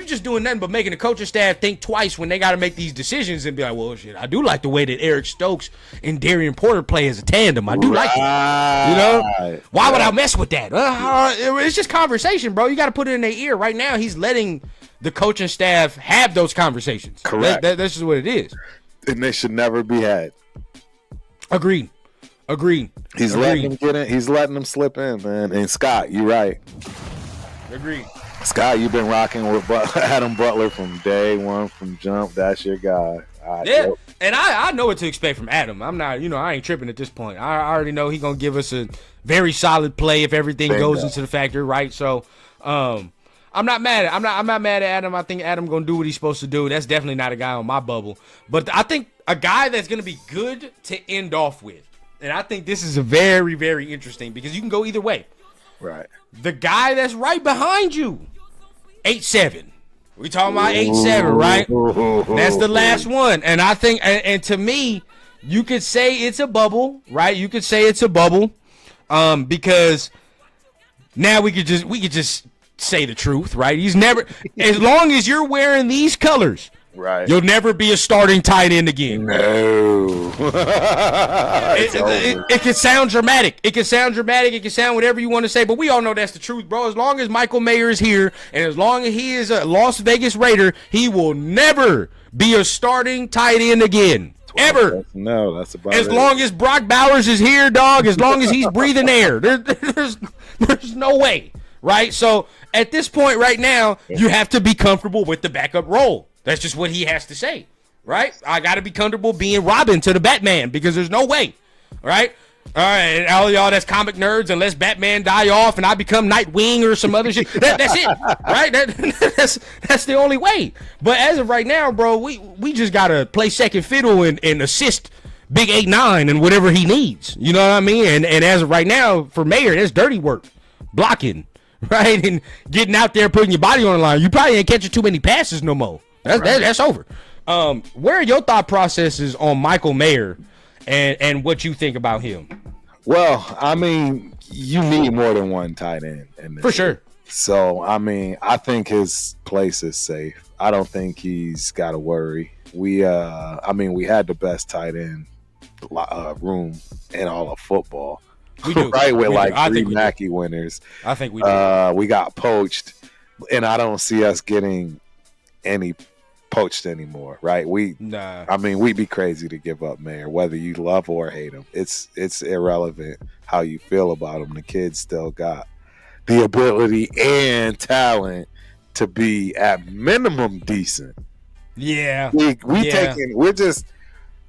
just doing nothing but making the coaching staff think twice when they got to make these decisions and be like, well, shit, I do like the way that Eric Stokes and Darian Porter play as a tandem. I do like it. You know? Why would I mess with that? It's just conversation, bro. You got to put it in their ear. Right now, he's letting the coaching staff have those conversations. Correct. That's just what it is. And they should never be had. Agreed. He's letting them get in. He's letting them slip in, man. And Scott, you're right. Agreed. Scott, you've been rocking with Adam Butler from day one, from jump. That's your guy. Yeah, and I know what to expect from Adam. I'm not, I ain't tripping at this point. I already know he's going to give us a very solid play if everything goes into the factory, right? So, I'm not mad at I'm not mad at Adam. I think Adam going to do what he's supposed to do. That's definitely not a guy on my bubble. But I think a guy that's going to be good to end off with, and I think this is a very, very interesting because you can go either way. Right. The guy that's right behind you, 8'7". We talking about 8'7", right? That's the last one. And I think, and to me, you could say it's a bubble, right? You could say it's a bubble, because now we could just say the truth, right? He's never, as long as you're wearing these colors, right, you'll never be a starting tight end again. No. It can sound dramatic. It can sound whatever you want to say, but we all know that's the truth, bro. As long as Michael Mayer is here, and as long as he is a Las Vegas Raider, he will never be a starting tight end again. Ever. No, that's about as long as Brock Bowers is here, dog, as long as he's breathing air, there's no way, right? So at this point right now, you have to be comfortable with the backup role. That's just what he has to say, right? I got to be comfortable being Robin to the Batman because there's no way, right? All right, all y'all that's comic nerds, unless Batman die off and I become Nightwing or some other shit, that's it, right? That's the only way. But as of right now, bro, we just got to play second fiddle and assist Big 8-9 and whatever he needs. You know what I mean? And as of right now, for Mayer, that's dirty work, blocking, right? And getting out there, putting your body on the line. You probably ain't catching too many passes no more. That's over. Where are your thought processes on Michael Mayer and what you think about him? Well, I mean, you need more than one tight end in this. For sure. So, I mean, I think his place is safe. I don't think he's got to worry. We had the best tight end room in all of football. We do. Right, with We do. like I 3 think we do. Mackey winners. I think we do. We got poached, and I don't see us getting any poached anymore. Right? Nah. I mean, we'd be crazy to give up Mayer, whether you love or hate him. It's irrelevant how you feel about him. The kid still got the ability and talent to be at minimum decent. Yeah. We're just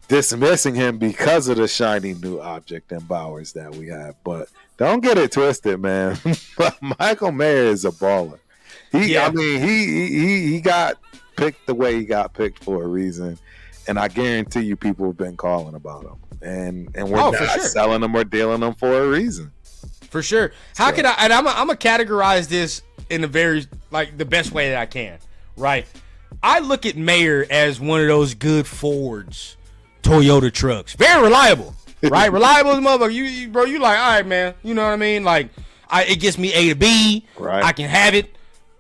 dismissing him because of the shiny new object in Bowers that we have. But don't get it twisted, man. Michael Mayer is a baller. He got picked the way he got picked for a reason, and I guarantee you people have been calling about him, and we're not selling him or dealing him for a reason. For sure. How could I? And I'm gonna categorize this in the very the best way that I can. Right. I look at Mayer as one of those good Fords, Toyota trucks. Very reliable. Right. Reliable as a motherfucker. You bro. You like, all right, man. You know what I mean? Like, it gets me A to B. Right. I can have it.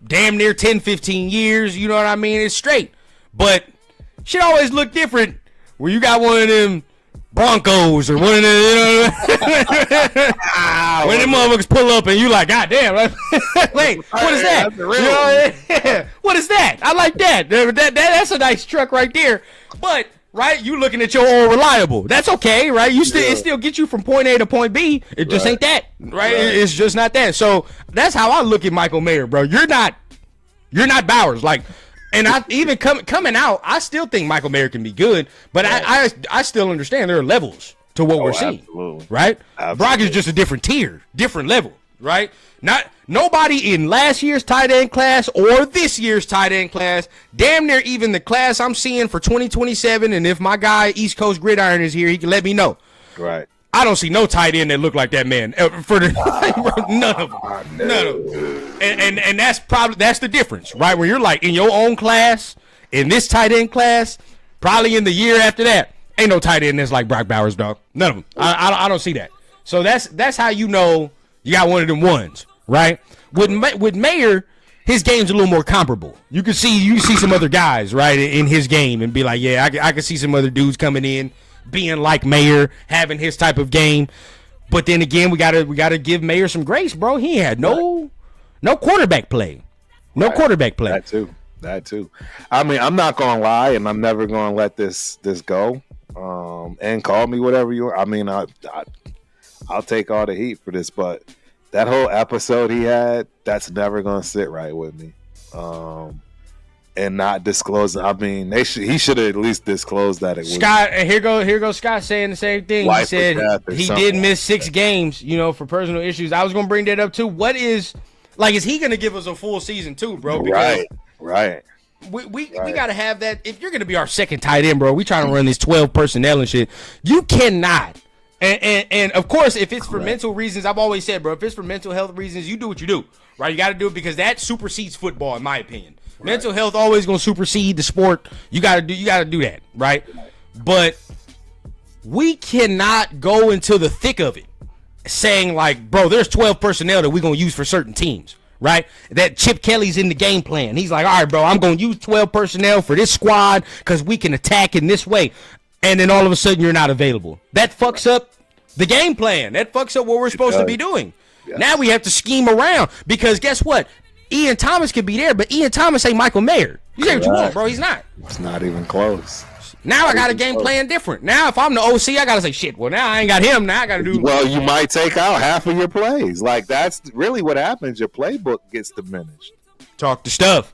Damn near 10, 15 years. You know what I mean? It's straight. But shit always look different where you got one of them Broncos or one of them, you know when them motherfuckers pull up and you like, God damn, wait, what is that? You know, what is that? I like that. That's a nice truck right there. But right, you looking at your old reliable. That's okay, right? It still gets you from point A to point B. It just ain't that, right? It's just not that. So that's how I look at Michael Mayer, bro. You're not Bowers, like. And I even coming out, I still think Michael Mayer can be good, but I still understand there are levels to what we're seeing, right? Absolutely. Brock is just a different tier, different level, right? Nobody in last year's tight end class or this year's tight end class, damn near even the class I'm seeing for 2027. And if my guy East Coast Gridiron is here, he can let me know. Right. I don't see no tight end that look like that man none of them. None of them. And that's the difference, right? Where you're like in your own class, in this tight end class, probably in the year after that, ain't no tight end that's like Brock Bowers, dog. None of them. I don't see that. So that's how you know you got one of them ones, right? With Mayer, his game's a little more comparable. You see some other guys, right, in his game and be like, yeah, I can see some other dudes coming in, being like Mayer, having his type of game. But then again, we gotta give Mayer some grace, bro. He had no quarterback play. No quarterback play. That too. I mean, I'm not gonna lie, and I'm never gonna let this go. And call me whatever you want. I mean, I'll take all the heat for this, but that whole episode he had, that's never gonna sit right with me. And not disclosing. I mean, he should have at least disclosed that it was Scott. Here goes Scott saying the same thing. He said he did miss 6 games, for personal issues. I was gonna bring that up too. What is he gonna give us a full season too, bro? Because right. We gotta have that. If you're gonna be our second tight end, bro, we trying to run these 12 personnel and shit. You cannot. And of course, if it's for mental reasons, I've always said, bro, if it's for mental health reasons, you do what you do, right? You got to do it because that supersedes football, in my opinion. Right. Mental health always gonna supersede the sport. You gotta do that, right? But we cannot go into the thick of it, saying like, bro, there's 12 personnel that we're gonna use for certain teams, right? That Chip Kelly's in the game plan. He's like, all right, bro, I'm gonna use 12 personnel for this squad because we can attack in this way. And then all of a sudden you're not available. That fucks up the game plan. That fucks up what we're supposed to be doing. Yes. Now we have to scheme around because guess what? Ian Thomas could be there, but Ian Thomas ain't Michael Mayer. You say what you want, bro. He's not. It's not even close. Now I got a game plan different. Now if I'm the OC, I got to say, shit, well, now I ain't got him. Now I got to do. Well, you might take out half of your plays. Like, that's really what happens. Your playbook gets diminished. Talk the stuff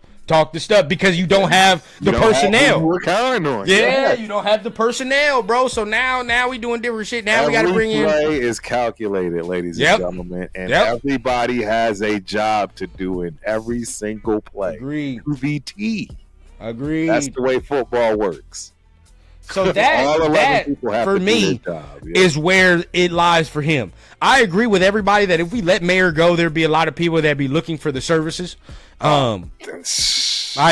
because you don't have the personnel. We're counting on. Yeah, you don't have the personnel, bro. So now we doing different shit. Now we got to bring in. Every play is calculated, ladies and gentlemen, and everybody has a job to do in every single play. Agreed. QVT. Agreed. That's the way football works. So that for me is where it lies for him. I agree with everybody that if we let Mayer go, there'd be a lot of people that'd be looking for the services. I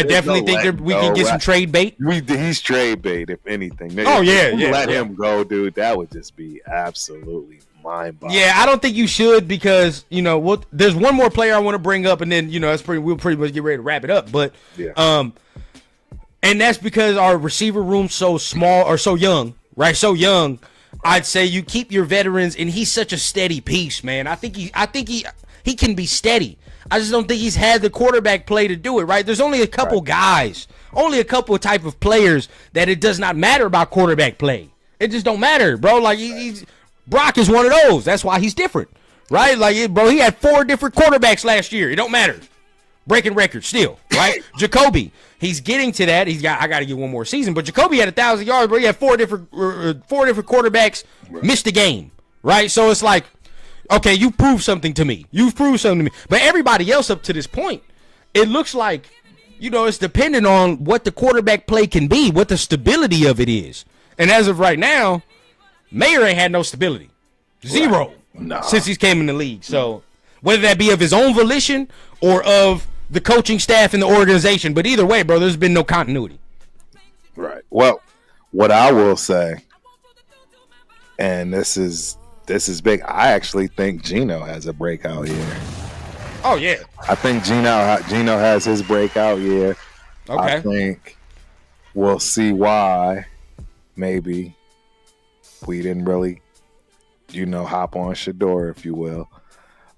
definitely think we can get some trade bait. He's trade bait, if anything. Let him go, dude. That would just be absolutely mind-boggling. Yeah, I don't think you should because there's one more player I want to bring up, and then we'll pretty much get ready to wrap it up. But and that's because our receiver room's so small or so young, right? So young I'd say you keep your veterans, and he's such a steady piece, man. I think he can be steady. I just don't think he's had the quarterback play to do it, right? There's only a couple guys, only a couple type of players that it does not matter about quarterback play. It just don't matter, bro. Like Brock is one of those. That's why he's different, right? Like, bro, he had 4 different quarterbacks last year. It don't matter. Breaking records still, right? Jacoby, he's getting to that. I got to get one more season, but Jacoby had 1,000 yards, but he had 4 different quarterbacks missed the game, right? So it's like, okay, you proved something to me. You've proved something to me. But everybody else up to this point, it looks like, it's dependent on what the quarterback play can be, what the stability of it is. And as of right now, Mayer ain't had no stability. Zero. Nah. Since he's came in the league. So whether that be of his own volition or of the coaching staff and the organization, but either way, bro, there's been no continuity. Right. Well, what I will say, and this is big, I actually think Geno has a breakout year. Oh, yeah. I think Geno has his breakout year. Okay. I think we'll see why maybe we didn't really, hop on Shador, if you will.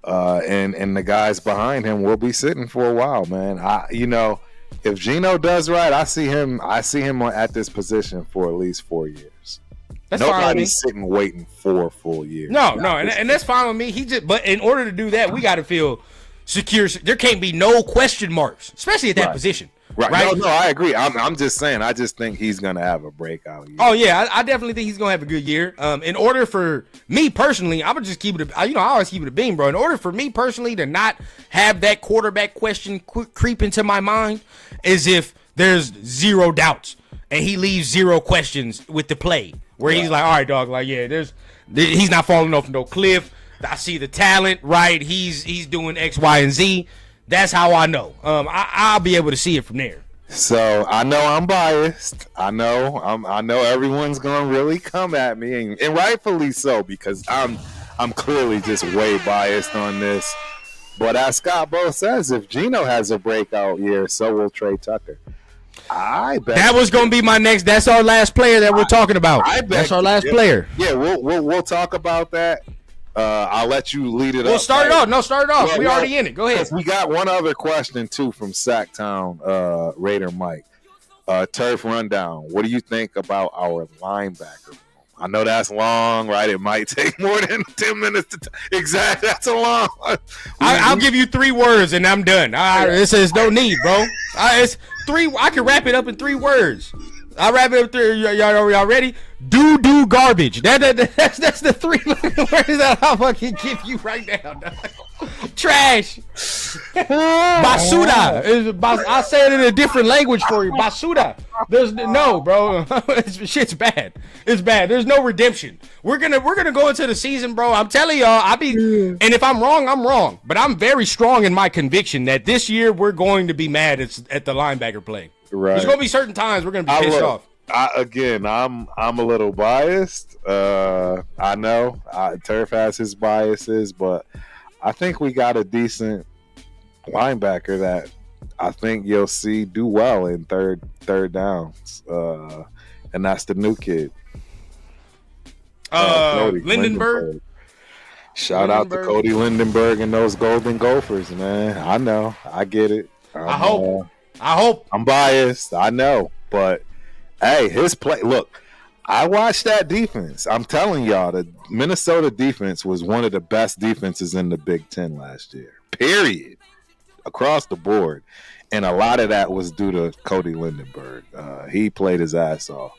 And the guys behind him will be sitting for a while, man. If Geno does right, I see him at this position for at least 4 years. That's fine with me. Nobody's sitting waiting for a full year. No, and that's fine with me. But in order to do that, we got to feel secure. There can't be no question marks, especially at that position. Right. No, I agree. I'm just saying. I just think he's gonna have a breakout year. Oh yeah, I definitely think he's gonna have a good year. In order for me personally, I would just keep it. I always keep it a beam, bro. In order for me personally to not have that quarterback question creep into my mind, is if there's zero doubts and he leaves zero questions with the play, where he's like, all right, dog, like he's not falling off no cliff. I see the talent, right? He's doing X, Y, and Z. That's how I know. I'll be able to see it from there. So I know I'm biased. I know everyone's gonna really come at me, and rightfully so, because I'm clearly just way biased on this. But as Scott Bo says, if Geno has a breakout year, so will Trey Tucker. I bet that was gonna be my next. That's our last player that we're talking about. That's our last player. Yeah, we'll talk about that. I'll let you lead it up. We'll start it off. No, start it off. We're already in it. Go ahead. We got one other question, too, from Sacktown Raider Mike. Turf Rundown. What do you think about our linebacker? I know that's long, right? It might take more than 10 minutes to exactly. That's a long. I'll give you 3 words and I'm done. It says no need, bro. It's 3. I can wrap it up in 3 words. I'll wrap it up 3. Y'all ready? Do garbage. That's the 3 words that I'll fucking give you right now. Dog. Trash. Basura. I'll say it in a different language for you. Basura. There's no, bro. Shit's bad. It's bad. There's no redemption. We're gonna go into the season, bro. I'm telling y'all. And if I'm wrong, I'm wrong. But I'm very strong in my conviction that this year we're going to be mad at the linebacker play. Right. There's gonna be certain times we're gonna be pissed off. I'm a little biased. I know Turf has his biases, but I think we got a decent linebacker that I think you'll see do well in third downs, and that's the new kid, Lindenberg. Shout out to Cody Lindenberg and those Golden Gophers, man. I know, I get it. I hope. I'm biased. I know, but hey, his play. Look, I watched that defense. I'm telling y'all, the Minnesota defense was one of the best defenses in the Big Ten last year. Period. Across the board. And a lot of that was due to Cody Lindenberg. He played his ass off.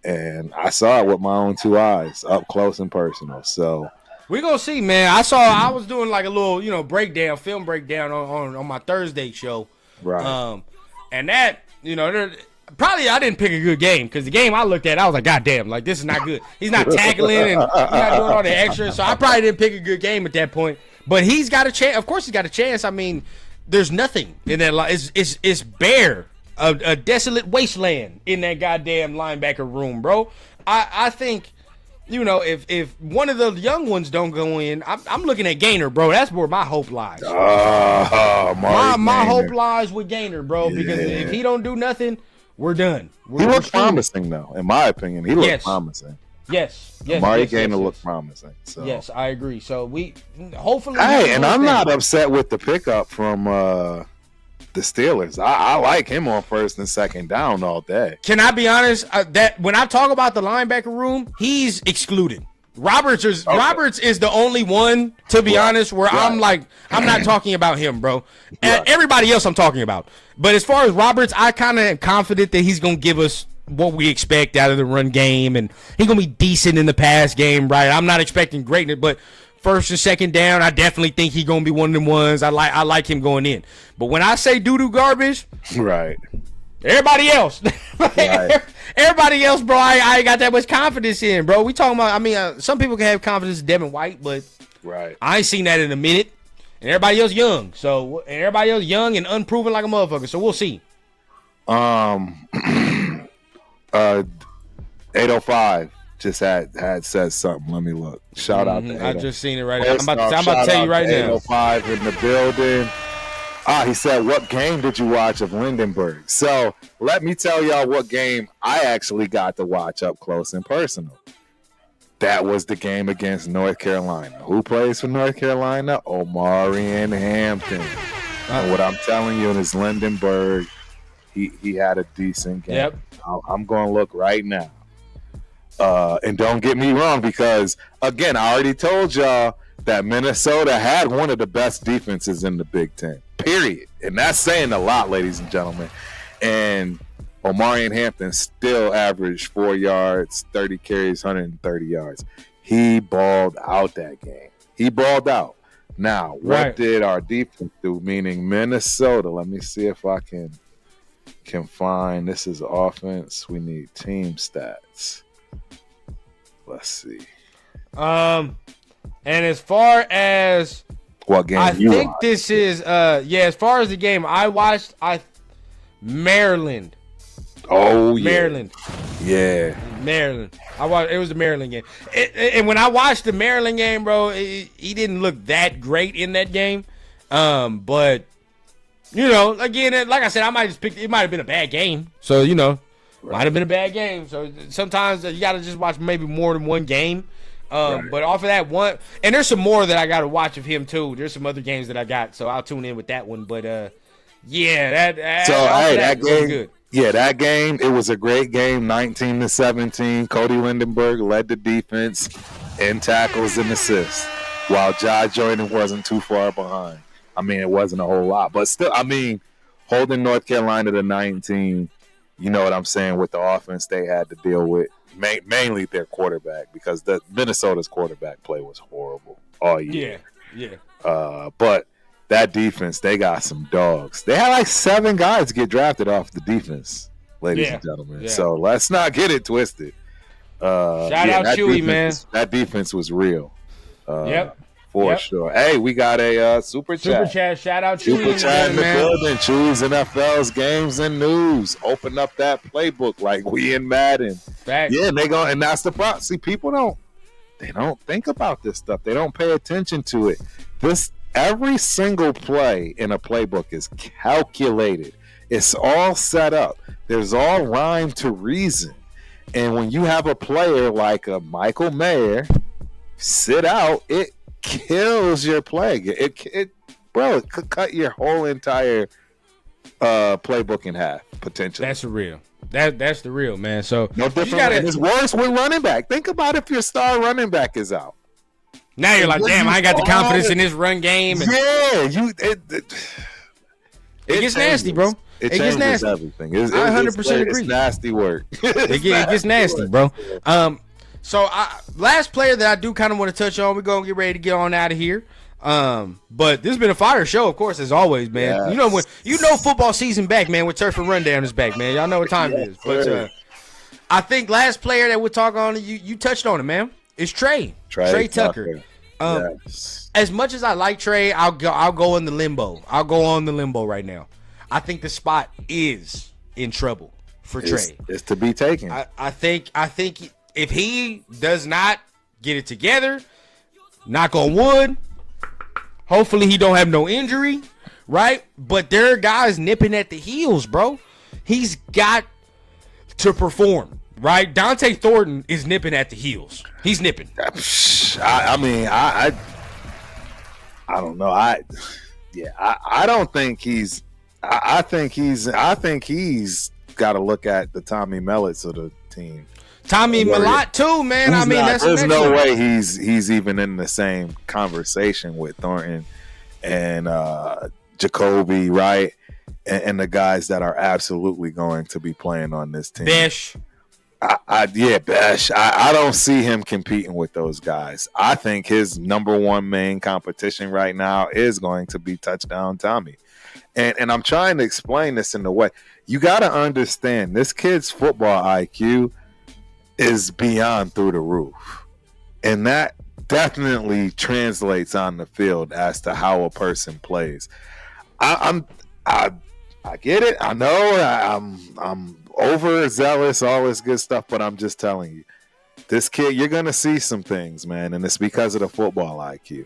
And I saw it with my own 2 eyes, up close and personal. So we're going to see, man. I was doing like a little, film breakdown on my Thursday show. Right. And that, probably I didn't pick a good game, because the game I looked at, I was like, God damn, like, this is not good. He's not tackling and he's not doing all the extra. So I probably didn't pick a good game at that point. But he's got a chance. Of course he's got a chance. I mean, there's nothing in that line. It's bare. A desolate wasteland in that goddamn linebacker room, bro. I think, if one of the young ones don't go in, I'm looking at Gaynor, bro. That's where my hope lies. My hope lies with Gaynor, bro, because if he don't do nothing, we're done. He looks promising, though, in my opinion. He looks promising. Yes. Amari Gainer looked promising. So. Yes, I agree. So we hopefully. Hey, and I'm not upset with the pickup from the Steelers. I like him on first and second down all day. Can I be honest? That when I talk about the linebacker room, he's excluded. Roberts is the only one, to be honest, where I'm like, I'm not talking about him, bro. Everybody else I'm talking about. But as far as Roberts, I kind of am confident that he's going to give us what we expect out of the run game, and he's going to be decent in the pass game, right? I'm not expecting greatness, but first and second down, I definitely think he's going to be one of them ones. I like him going in. But when I say doo-doo garbage, right. Everybody else, everybody else, bro. I ain't got that much confidence in, bro. We talking about. I mean, some people can have confidence in Devin White, but I ain't seen that in a minute. And everybody else young, and everybody else young and unproven like a motherfucker. So we'll see. 805 just had said something. Let me look. Shout out to 805. I just seen it right now. I'm about to tell you right now. 805 in the building. He said, what game did you watch of Lindenberg? So let me tell y'all what game I actually got to watch up close and personal. That was the game against North Carolina. Who plays for North Carolina? Omari and Hampton. And what I'm telling you is Lindenberg, he had a decent game. Yep. I'm going to look right now. And don't get me wrong, because, again, I already told y'all that Minnesota had one of the best defenses in the Big Ten, period. And that's saying a lot, ladies and gentlemen. And Omari and Hampton still averaged 4 yards, 30 carries, 130 yards. He balled out that game. He balled out. Now, what did our defense do, meaning Minnesota? Let me see if I can find. This is offense. We need team stats. Let's see. And as far as what game I you think watched? this is as far as the game I watched, Maryland. Oh yeah. Maryland. Yeah. Maryland. It was the Maryland game. And when I watched the Maryland game, bro, he didn't look that great in that game. But you know, again, like I said, I might just pick. It might have been a bad game. So you know, might have been a bad game. So sometimes you got to just watch maybe more than one game. But off of that one, and there's some more that I got to watch of him too. There's some other games that I got, so I'll tune in with that one. But that game, good. Yeah, that game, it was a great game. 19-17. Cody Lindenberg led the defense in tackles and assists, while Josh Jordan wasn't too far behind. I mean, it wasn't a whole lot, but still, I mean, holding North Carolina to 19. You know what I'm saying, with the offense they had to deal with. Mainly their quarterback, because the Minnesota's quarterback play was horrible all year. Yeah. But that defense, they got some dogs. They had like 7 guys get drafted off the defense, ladies and gentlemen. Yeah. So let's not get it twisted. Shout out Chewy, man. That defense was real. For sure. Hey, we got a super chat. Super chat. Shout out Chewy. Super chat in the building. Chewy's NFL's games and news. Open up that playbook like we in Madden. Fact. Yeah, and that's the problem. See, people don't think about this stuff. They don't pay attention to it. Every single play in a playbook is calculated. It's all set up. There's all rhyme to reason. And when you have a player like a Michael Mayer sit out, it kills your play. It could cut your whole entire playbook in half potentially. That's real. That's the real, man. So no different. And it's worse with running back. Think about if your star running back is out. Now you're like, damn, I ain't got the confidence in this run game. And it gets nasty, bro. It gets nasty. Everything. I 100% agree. It's nasty work. It gets nasty, bro. So last player that I do kind of want to touch on, we're going to get ready to get on out of here. But this has been a fire show, of course, as always, man. Yes. You know football season back, man, when Turf and Rundown is back, man. Y'all know what time it is. But I think last player that we'll talk on, you touched on it, man. It's Trey Tucker. As much as I like Trey, I'll go in the limbo. I'll go on the limbo right now. I think the spot is in trouble for Trey. It's to be taken. I think if he does not get it together, knock on wood, hopefully he don't have no injury, right? But there are guys nipping at the heels, bro. He's got to perform, right? Dante Thornton is nipping at the heels. He's nipping. I mean, I don't know. I don't think he's. I think he's got to look at the Tommy Mellets of the team. Tommy Mellott too, man. I mean, there's no way he's even in the same conversation with Thornton and Jacoby, right? And the guys that are absolutely going to be playing on this team. Besh. Besh. I don't see him competing with those guys. I think his number one main competition right now is going to be touchdown Tommy. And I'm trying to explain this in the way. You got to understand, this kid's football IQ is beyond through the roof. And that definitely translates on the field as to how a person plays. I get it. I know I'm overzealous, all this good stuff, but I'm just telling you, this kid, you're gonna see some things, man, and it's because of the football IQ.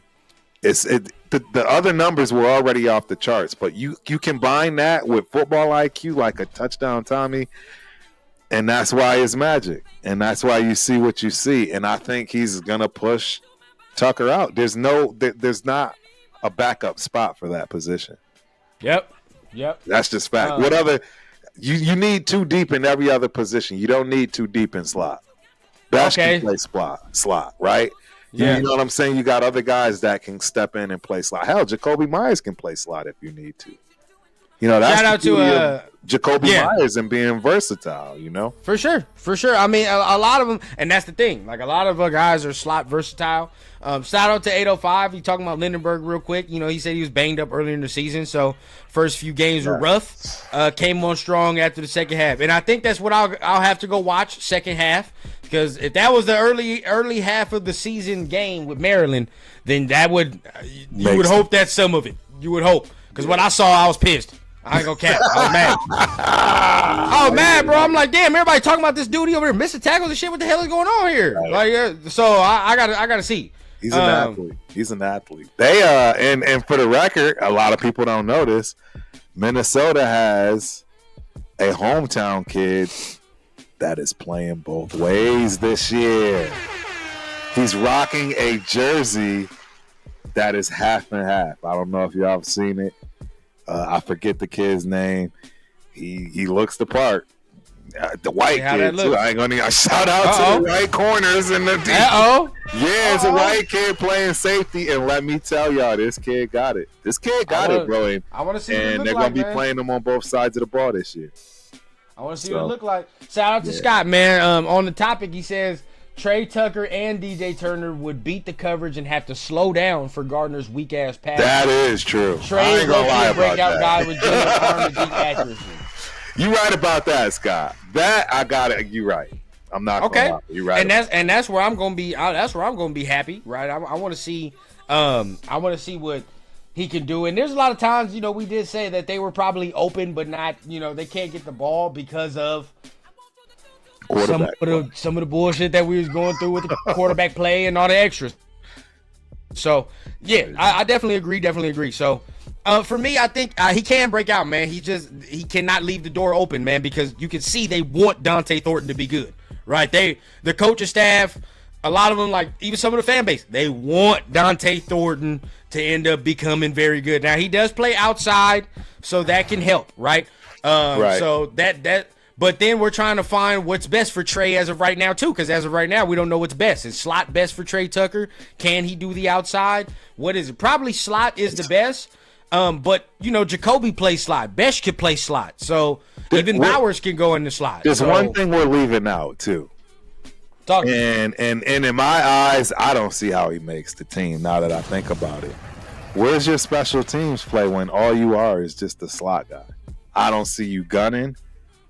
The other numbers were already off the charts, but you combine that with football IQ, like a touchdown Tommy, and that's why it's magic, and that's why you see what you see. And I think he's gonna push Tucker out. There's not a backup spot for that position. Yep. That's just fact. What other? You need too deep in every other position. You don't need too deep in slot. Bash can play slot, right? Yeah. You know what I'm saying? You got other guys that can step in and play slot. Hell, Jacoby Myers can play slot if you need to. You know, that's shout out to Jacoby Myers and being versatile, you know? For sure. I mean, a lot of them, and that's the thing. Like, a lot of guys are slot versatile. Shout out to 805. You talking about Lindenberg real quick. You know, he said he was banged up earlier in the season, so first few games were rough. Came on strong after the second half. And I think that's what I'll have to go watch second half, because if that was the early half of the season game with Maryland, then that would you would hope that's some of it. You would hope. Because when I saw, I was pissed. I ain't gonna cap. I was mad. I was mad, bro. I'm like, damn, everybody talking about this dude over here missing tackles and shit. What the hell is going on here? Right. Like, so I gotta see. He's an athlete. He's an athlete. They and for the record, a lot of people don't know this. Minnesota has a hometown kid that is playing both ways this year. He's rocking a jersey that is half and half. I don't know if y'all have seen it. I forget the kid's name. He looks the part. The white kid too. I ain't gonna shout out to the white corners and the it's a white kid playing safety, and let me tell y'all, this kid got it. This kid got it, bro. I want to see. And they're gonna be playing them on both sides of the ball this year. I want to see what it look like. Shout out to Scott, man. On the topic, he says Trey Tucker and DJ Turner would beat the coverage and have to slow down for Gardner's weak ass pass. That is true. Trey is a breakout guy with good arm and deep accuracy. You right about that, Scott. That I got it. You right. I'm not gonna lie. You right. And that's where I'm gonna be. That's where I'm gonna be happy. Right. I want to see. I want to see what he can do. And there's a lot of times, you know, we did say that they were probably open, but not. You know, they can't get the ball because of some of the bullshit that we was going through with the quarterback play and all the extras. So yeah, I definitely agree. So. For me, I think he can break out, man. He cannot leave the door open, man, because you can see they want Dante Thornton to be good, right? The coaching staff, a lot of them, like even some of the fan base, they want Dante Thornton to end up becoming very good. Now he does play outside, so that can help, right? Right. So that. But then we're trying to find what's best for Trey as of right now, too, because as of right now, we don't know what's best. Is slot best for Trey Tucker? Can he do the outside? What is it? Probably slot is the best. But, you know, Jacoby plays slot. Besh could play slot. So even Bowers can go in the slot. There's one thing we're leaving out, too. And in my eyes, I don't see how he makes the team now that I think about it. Where's your special teams play when all you are is just a slot guy? I don't see you gunning.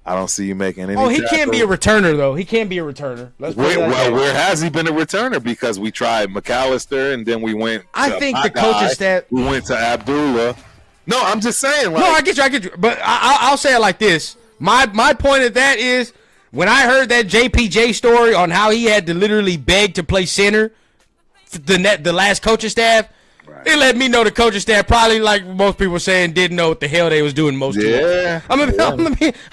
I don't see you making any he can't be a returner, though. He can't be a returner. Where has he been a returner? Because we tried McAllister, and then we went to the coaching staff. We went to Abdullah. No, I'm just saying. Like, no, I get you. But I'll say it like this. My point of that is, when I heard that JPJ story on how he had to literally beg to play center, the last coaching staff, Right. It let me know the coaching staff probably, like most people saying, didn't know what the hell they was doing most of the Yeah. I'm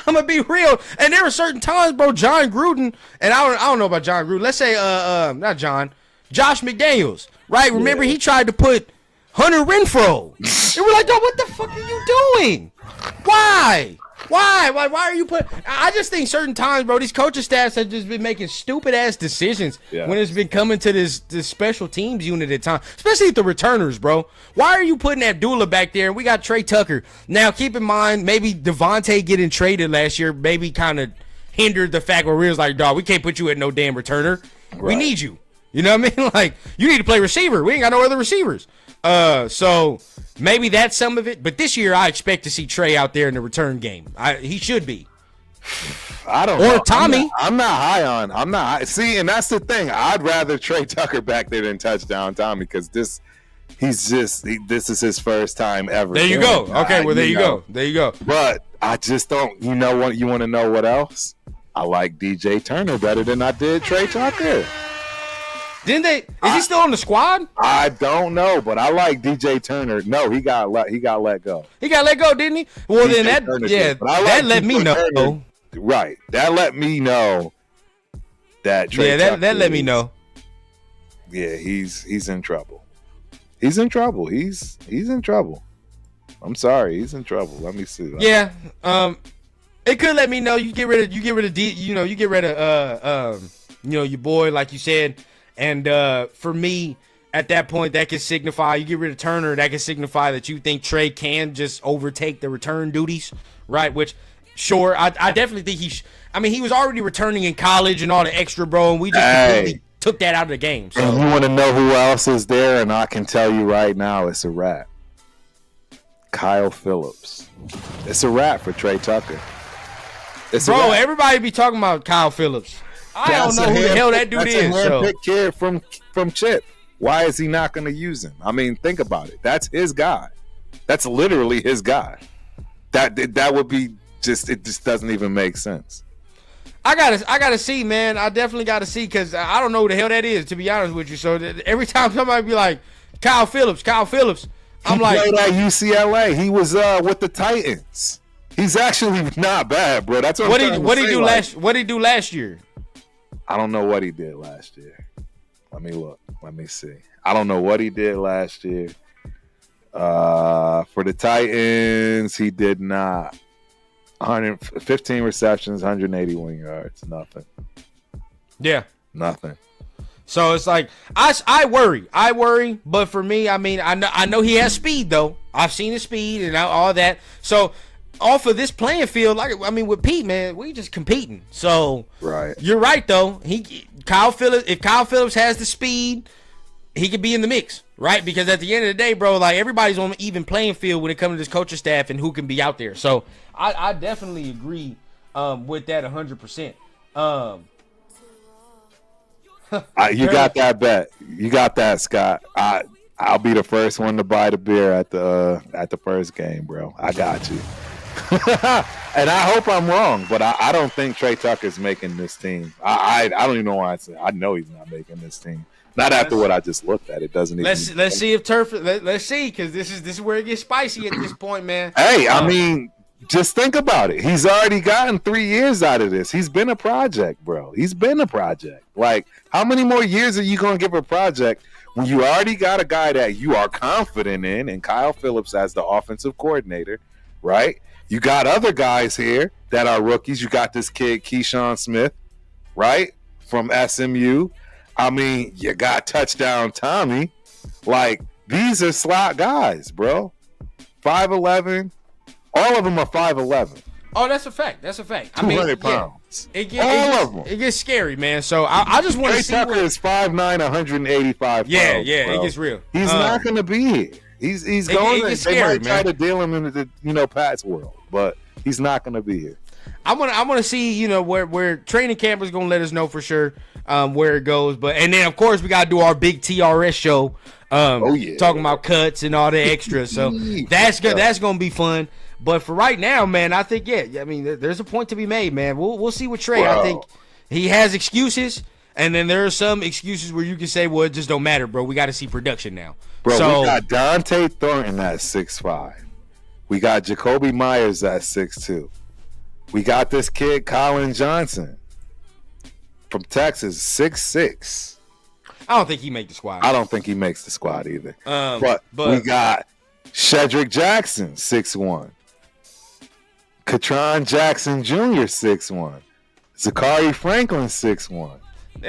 gonna be real. And there were certain times, bro, John Gruden, and I don't know about John Gruden. Let's say not John, Josh McDaniels, right? Remember he tried to put Hunter Renfrow. And we're like, yo, what the fuck are you doing? Why? Why are you put? I just think certain times, bro, these coaching staffs have just been making stupid ass decisions when it's been coming to this special teams unit at time, especially the returners, bro. Why are you putting Abdullah back there? We got Trey Tucker. Now, keep in mind, maybe Devontae getting traded last year maybe kind of hindered the fact where we was like, dog, we can't put you at no damn returner. Right. We need you. You know what I mean? Like, you need to play receiver. We ain't got no other receivers. So maybe that's some of it. But this year, I expect to see Trey out there in the return game. He should be. I don't know. Or Tommy. I'm not high on. See, and that's the thing. I'd rather Trey Tucker back there than touchdown Tommy because this is his first time ever. There you go. Okay, well, there you go. There you go. But I just don't. You know what? You want to know what else? I like DJ Turner better than I did Trey Tucker. Didn't they? Is he still on the squad? I don't know, but I like DJ Turner. No, he got let go. He got let go, didn't he? Well, DJ then that Turner that let me know. Turner, right, that let me know that. Trey Tucker that let me know. Yeah, he's in trouble. He's in trouble. He's in trouble. I'm sorry, he's in trouble. Let me see. Yeah, it could let me know. You get rid of your boy, like you said. And for me, at that point, that could signify, you get rid of Turner, that could signify that you think Trey can just overtake the return duties, right? Which, sure, I definitely think he was already returning in college and all the extra, bro, and we just completely took that out of the game. So. And you want to know who else is there, and I can tell you right now, it's a wrap. Kyle Phillips. It's a wrap for Trey Tucker. Bro, everybody be talking about Kyle Phillips. I don't know who the hell that dude is. That's a handpicked kid from Chip. Why is he not going to use him? I mean, think about it. That's his guy. That's literally his guy. That would be just. It just doesn't even make sense. I gotta see, man. I definitely gotta see because I don't know who the hell that is, to be honest with you. So every time somebody be like Kyle Phillips, I'm like, he played at UCLA. He was with the Titans. He's actually not bad, bro. That's what he do last year. I don't know what he did last year. Let me look. Let me see. I don't know what he did last year. For the Titans, he did not. 115 receptions, 181 yards. Nothing. Yeah. Nothing. So it's like I worry. But for me, I mean, I know he has speed though. I've seen his speed and all that. So off of this playing field, with Pete, man, we just competing. So right, you're right though. If Kyle Phillips has the speed, he could be in the mix, right? Because at the end of the day, bro, like everybody's on an even playing field when it comes to this coaching staff and who can be out there. So I definitely agree with that 100%. You got that bet. You got that, Scott. I'll be the first one to buy the beer at the first game, bro. I got you. And I hope I'm wrong, but I don't think Trey Tucker's making this team. I don't even know why I say. I know he's not making this team. Not after what I just looked at. It doesn't even. Let's see if Turf. Let's see, because this is where it gets spicy at this point, man. Hey, I mean, just think about it. He's already gotten 3 years out of this. He's been a project, bro. He's been a project. Like, how many more years are you going to give a project when you already got a guy that you are confident in, and Kyle Phillips as the offensive coordinator, right? You got other guys here that are rookies. You got this kid, Keyshawn Smith, right, from SMU. I mean, you got touchdown Tommy. Like, these are slot guys, bro. 5'11". All of them are 5'11". Oh, that's a fact. That's a fact. 200 pounds. Yeah, it gets scary, man. So I just want to see. Trey Tucker is 5'9", 185 pounds. Yeah, bro. it gets real. He's not going to be here. He's going. They might try to deal him into the Pat's world, but he's not going to be here. I want to see where training camp is going to let us know for sure where it goes. And then of course we got to do our big TRS show. Talking about cuts and all the extras. So that's good. That's going to be fun. But for right now, man, I think there's a point to be made, man. We'll see with Trey. Bro. I think he has excuses. And then there are some excuses where you can say, well, it just don't matter, bro. We got to see production now. Bro, so, we got Dante Thornton at 6'5". We got Jacoby Myers at 6'2". We got this kid, Colin Johnson, from Texas, 6'6". I don't think he make the squad. I don't think he makes the squad either. But but we got Shedrick Jackson, 6'1". Katron Jackson Jr., 6'1". Zachary Franklin, 6'1".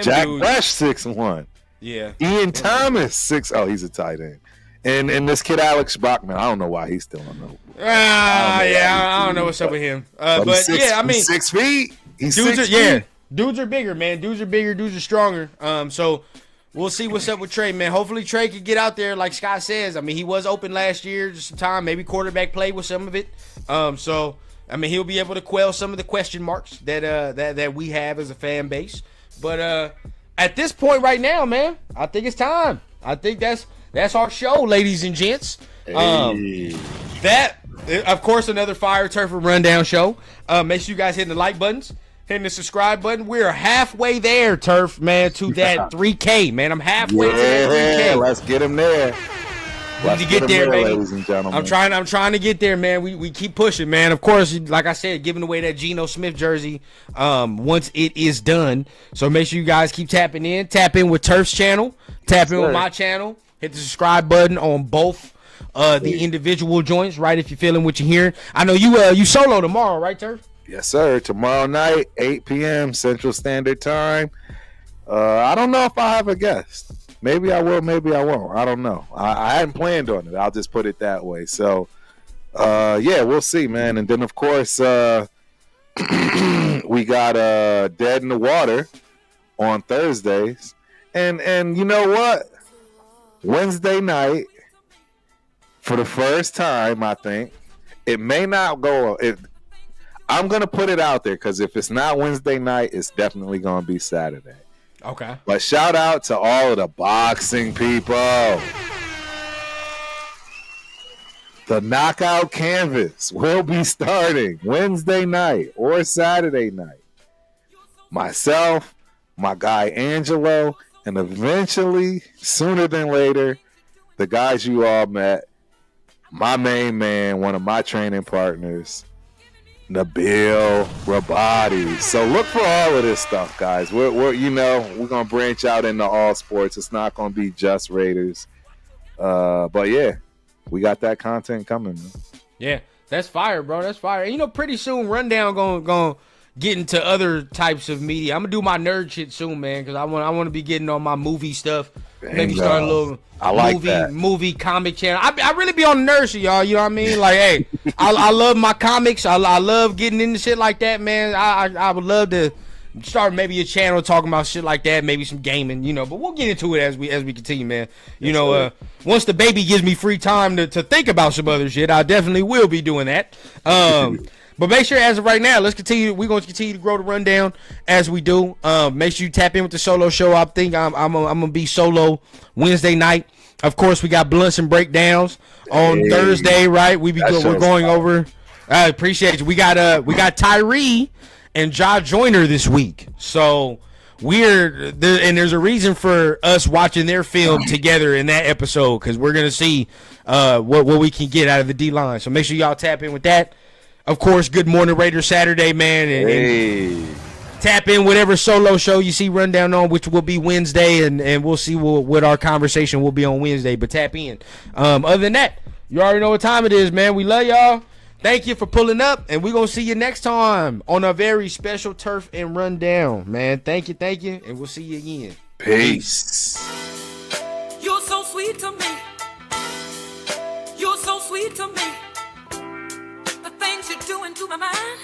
Jack Fresh, 6'1". Yeah. Ian Thomas, 6. Oh, he's a tight end. And this kid Alex Bachman, I don't know why he's still on the. I don't know what's up with him. But yeah, I mean, 6 feet. He's dudes 6 are, yeah, feet. dudes are bigger, man. Dudes are bigger. Dudes are stronger. So we'll see what's up with Trey, man. Hopefully Trey can get out there, like Scott says. I mean, he was open last year, just some time. Maybe quarterback play with some of it. So I mean, he'll be able to quell some of the question marks that we have as a fan base. But at this point right now, man, I think it's time. I think that's our show, ladies and gents. That, of course, another Fire Turf and Rundown show. Make sure you guys hit the like buttons, hitting the subscribe button. We're halfway there, Turf, man, to that 3K, man. I'm halfway to that 3K. Let's get him there. We need to get there, baby. Ladies and gentlemen. I'm trying to get there, man. We keep pushing, man. Of course, like I said, giving away that Geno Smith jersey once it is done. So make sure you guys keep tapping in. Tap in with Turf's channel. Tap in with my channel. Hit the subscribe button on both the individual joints, right? If you're feeling what you're hearing. I know you solo tomorrow, right, Turf? Yes, sir. Tomorrow night, 8 p.m. Central Standard Time. I don't know if I have a guest. Maybe I will, maybe I won't. I don't know. I hadn't planned on it. I'll just put it that way. So, yeah, we'll see, man. And then, of course, we got Dead in the Water on Thursdays. And you know what? Wednesday night, for the first time, I think, it may not go. I'm going to put it out there because if it's not Wednesday night, it's definitely going to be Saturday. Okay. But shout out to all of the boxing people. The Knockout Canvas will be starting Wednesday night or Saturday night. Myself, my guy Angelo, and eventually, sooner than later, the guys you all met, my main man, one of my training partners, Nabil Rabadi. So look for all of this stuff, guys. We're gonna branch out into all sports. It's not gonna be just Raiders. But yeah, we got that content coming, man. Yeah, that's fire, bro. That's fire. And pretty soon Rundown gonna get into other types of media. I'm gonna do my nerd shit soon, man, because I want to be getting on my movie stuff. Maybe start a little movie comic channel. I really be on the nerd shit, y'all. You know what I mean? Like, hey, I love my comics. I love getting into shit like that, man. I would love to start maybe a channel talking about shit like that, maybe some gaming, but we'll get into it as we continue, man. Once the baby gives me free time to think about some other shit, I definitely will be doing that. But make sure, as of right now, let's continue. We're going to continue to grow the rundown as we do. Make sure you tap in with the solo show. I think I'm gonna be solo Wednesday night. Of course, we got blunts and breakdowns on Thursday, right? We're going over. I appreciate you. We got Tyree and Ja Joyner this week, so there's a reason for us watching their film together in that episode because we're gonna see what we can get out of the D line. So make sure y'all tap in with that. Of course, Good Morning Raiders Saturday, man. And tap in whatever solo show you see Rundown on, which will be Wednesday, and we'll see what our conversation will be on Wednesday. But tap in. Other than that, you already know what time it is, man. We love y'all. Thank you for pulling up, and we're going to see you next time on a very special Turf and Rundown, man. Thank you, and we'll see you again. Peace. You're so sweet to me. You're so sweet to me. The things you're doing to my mind.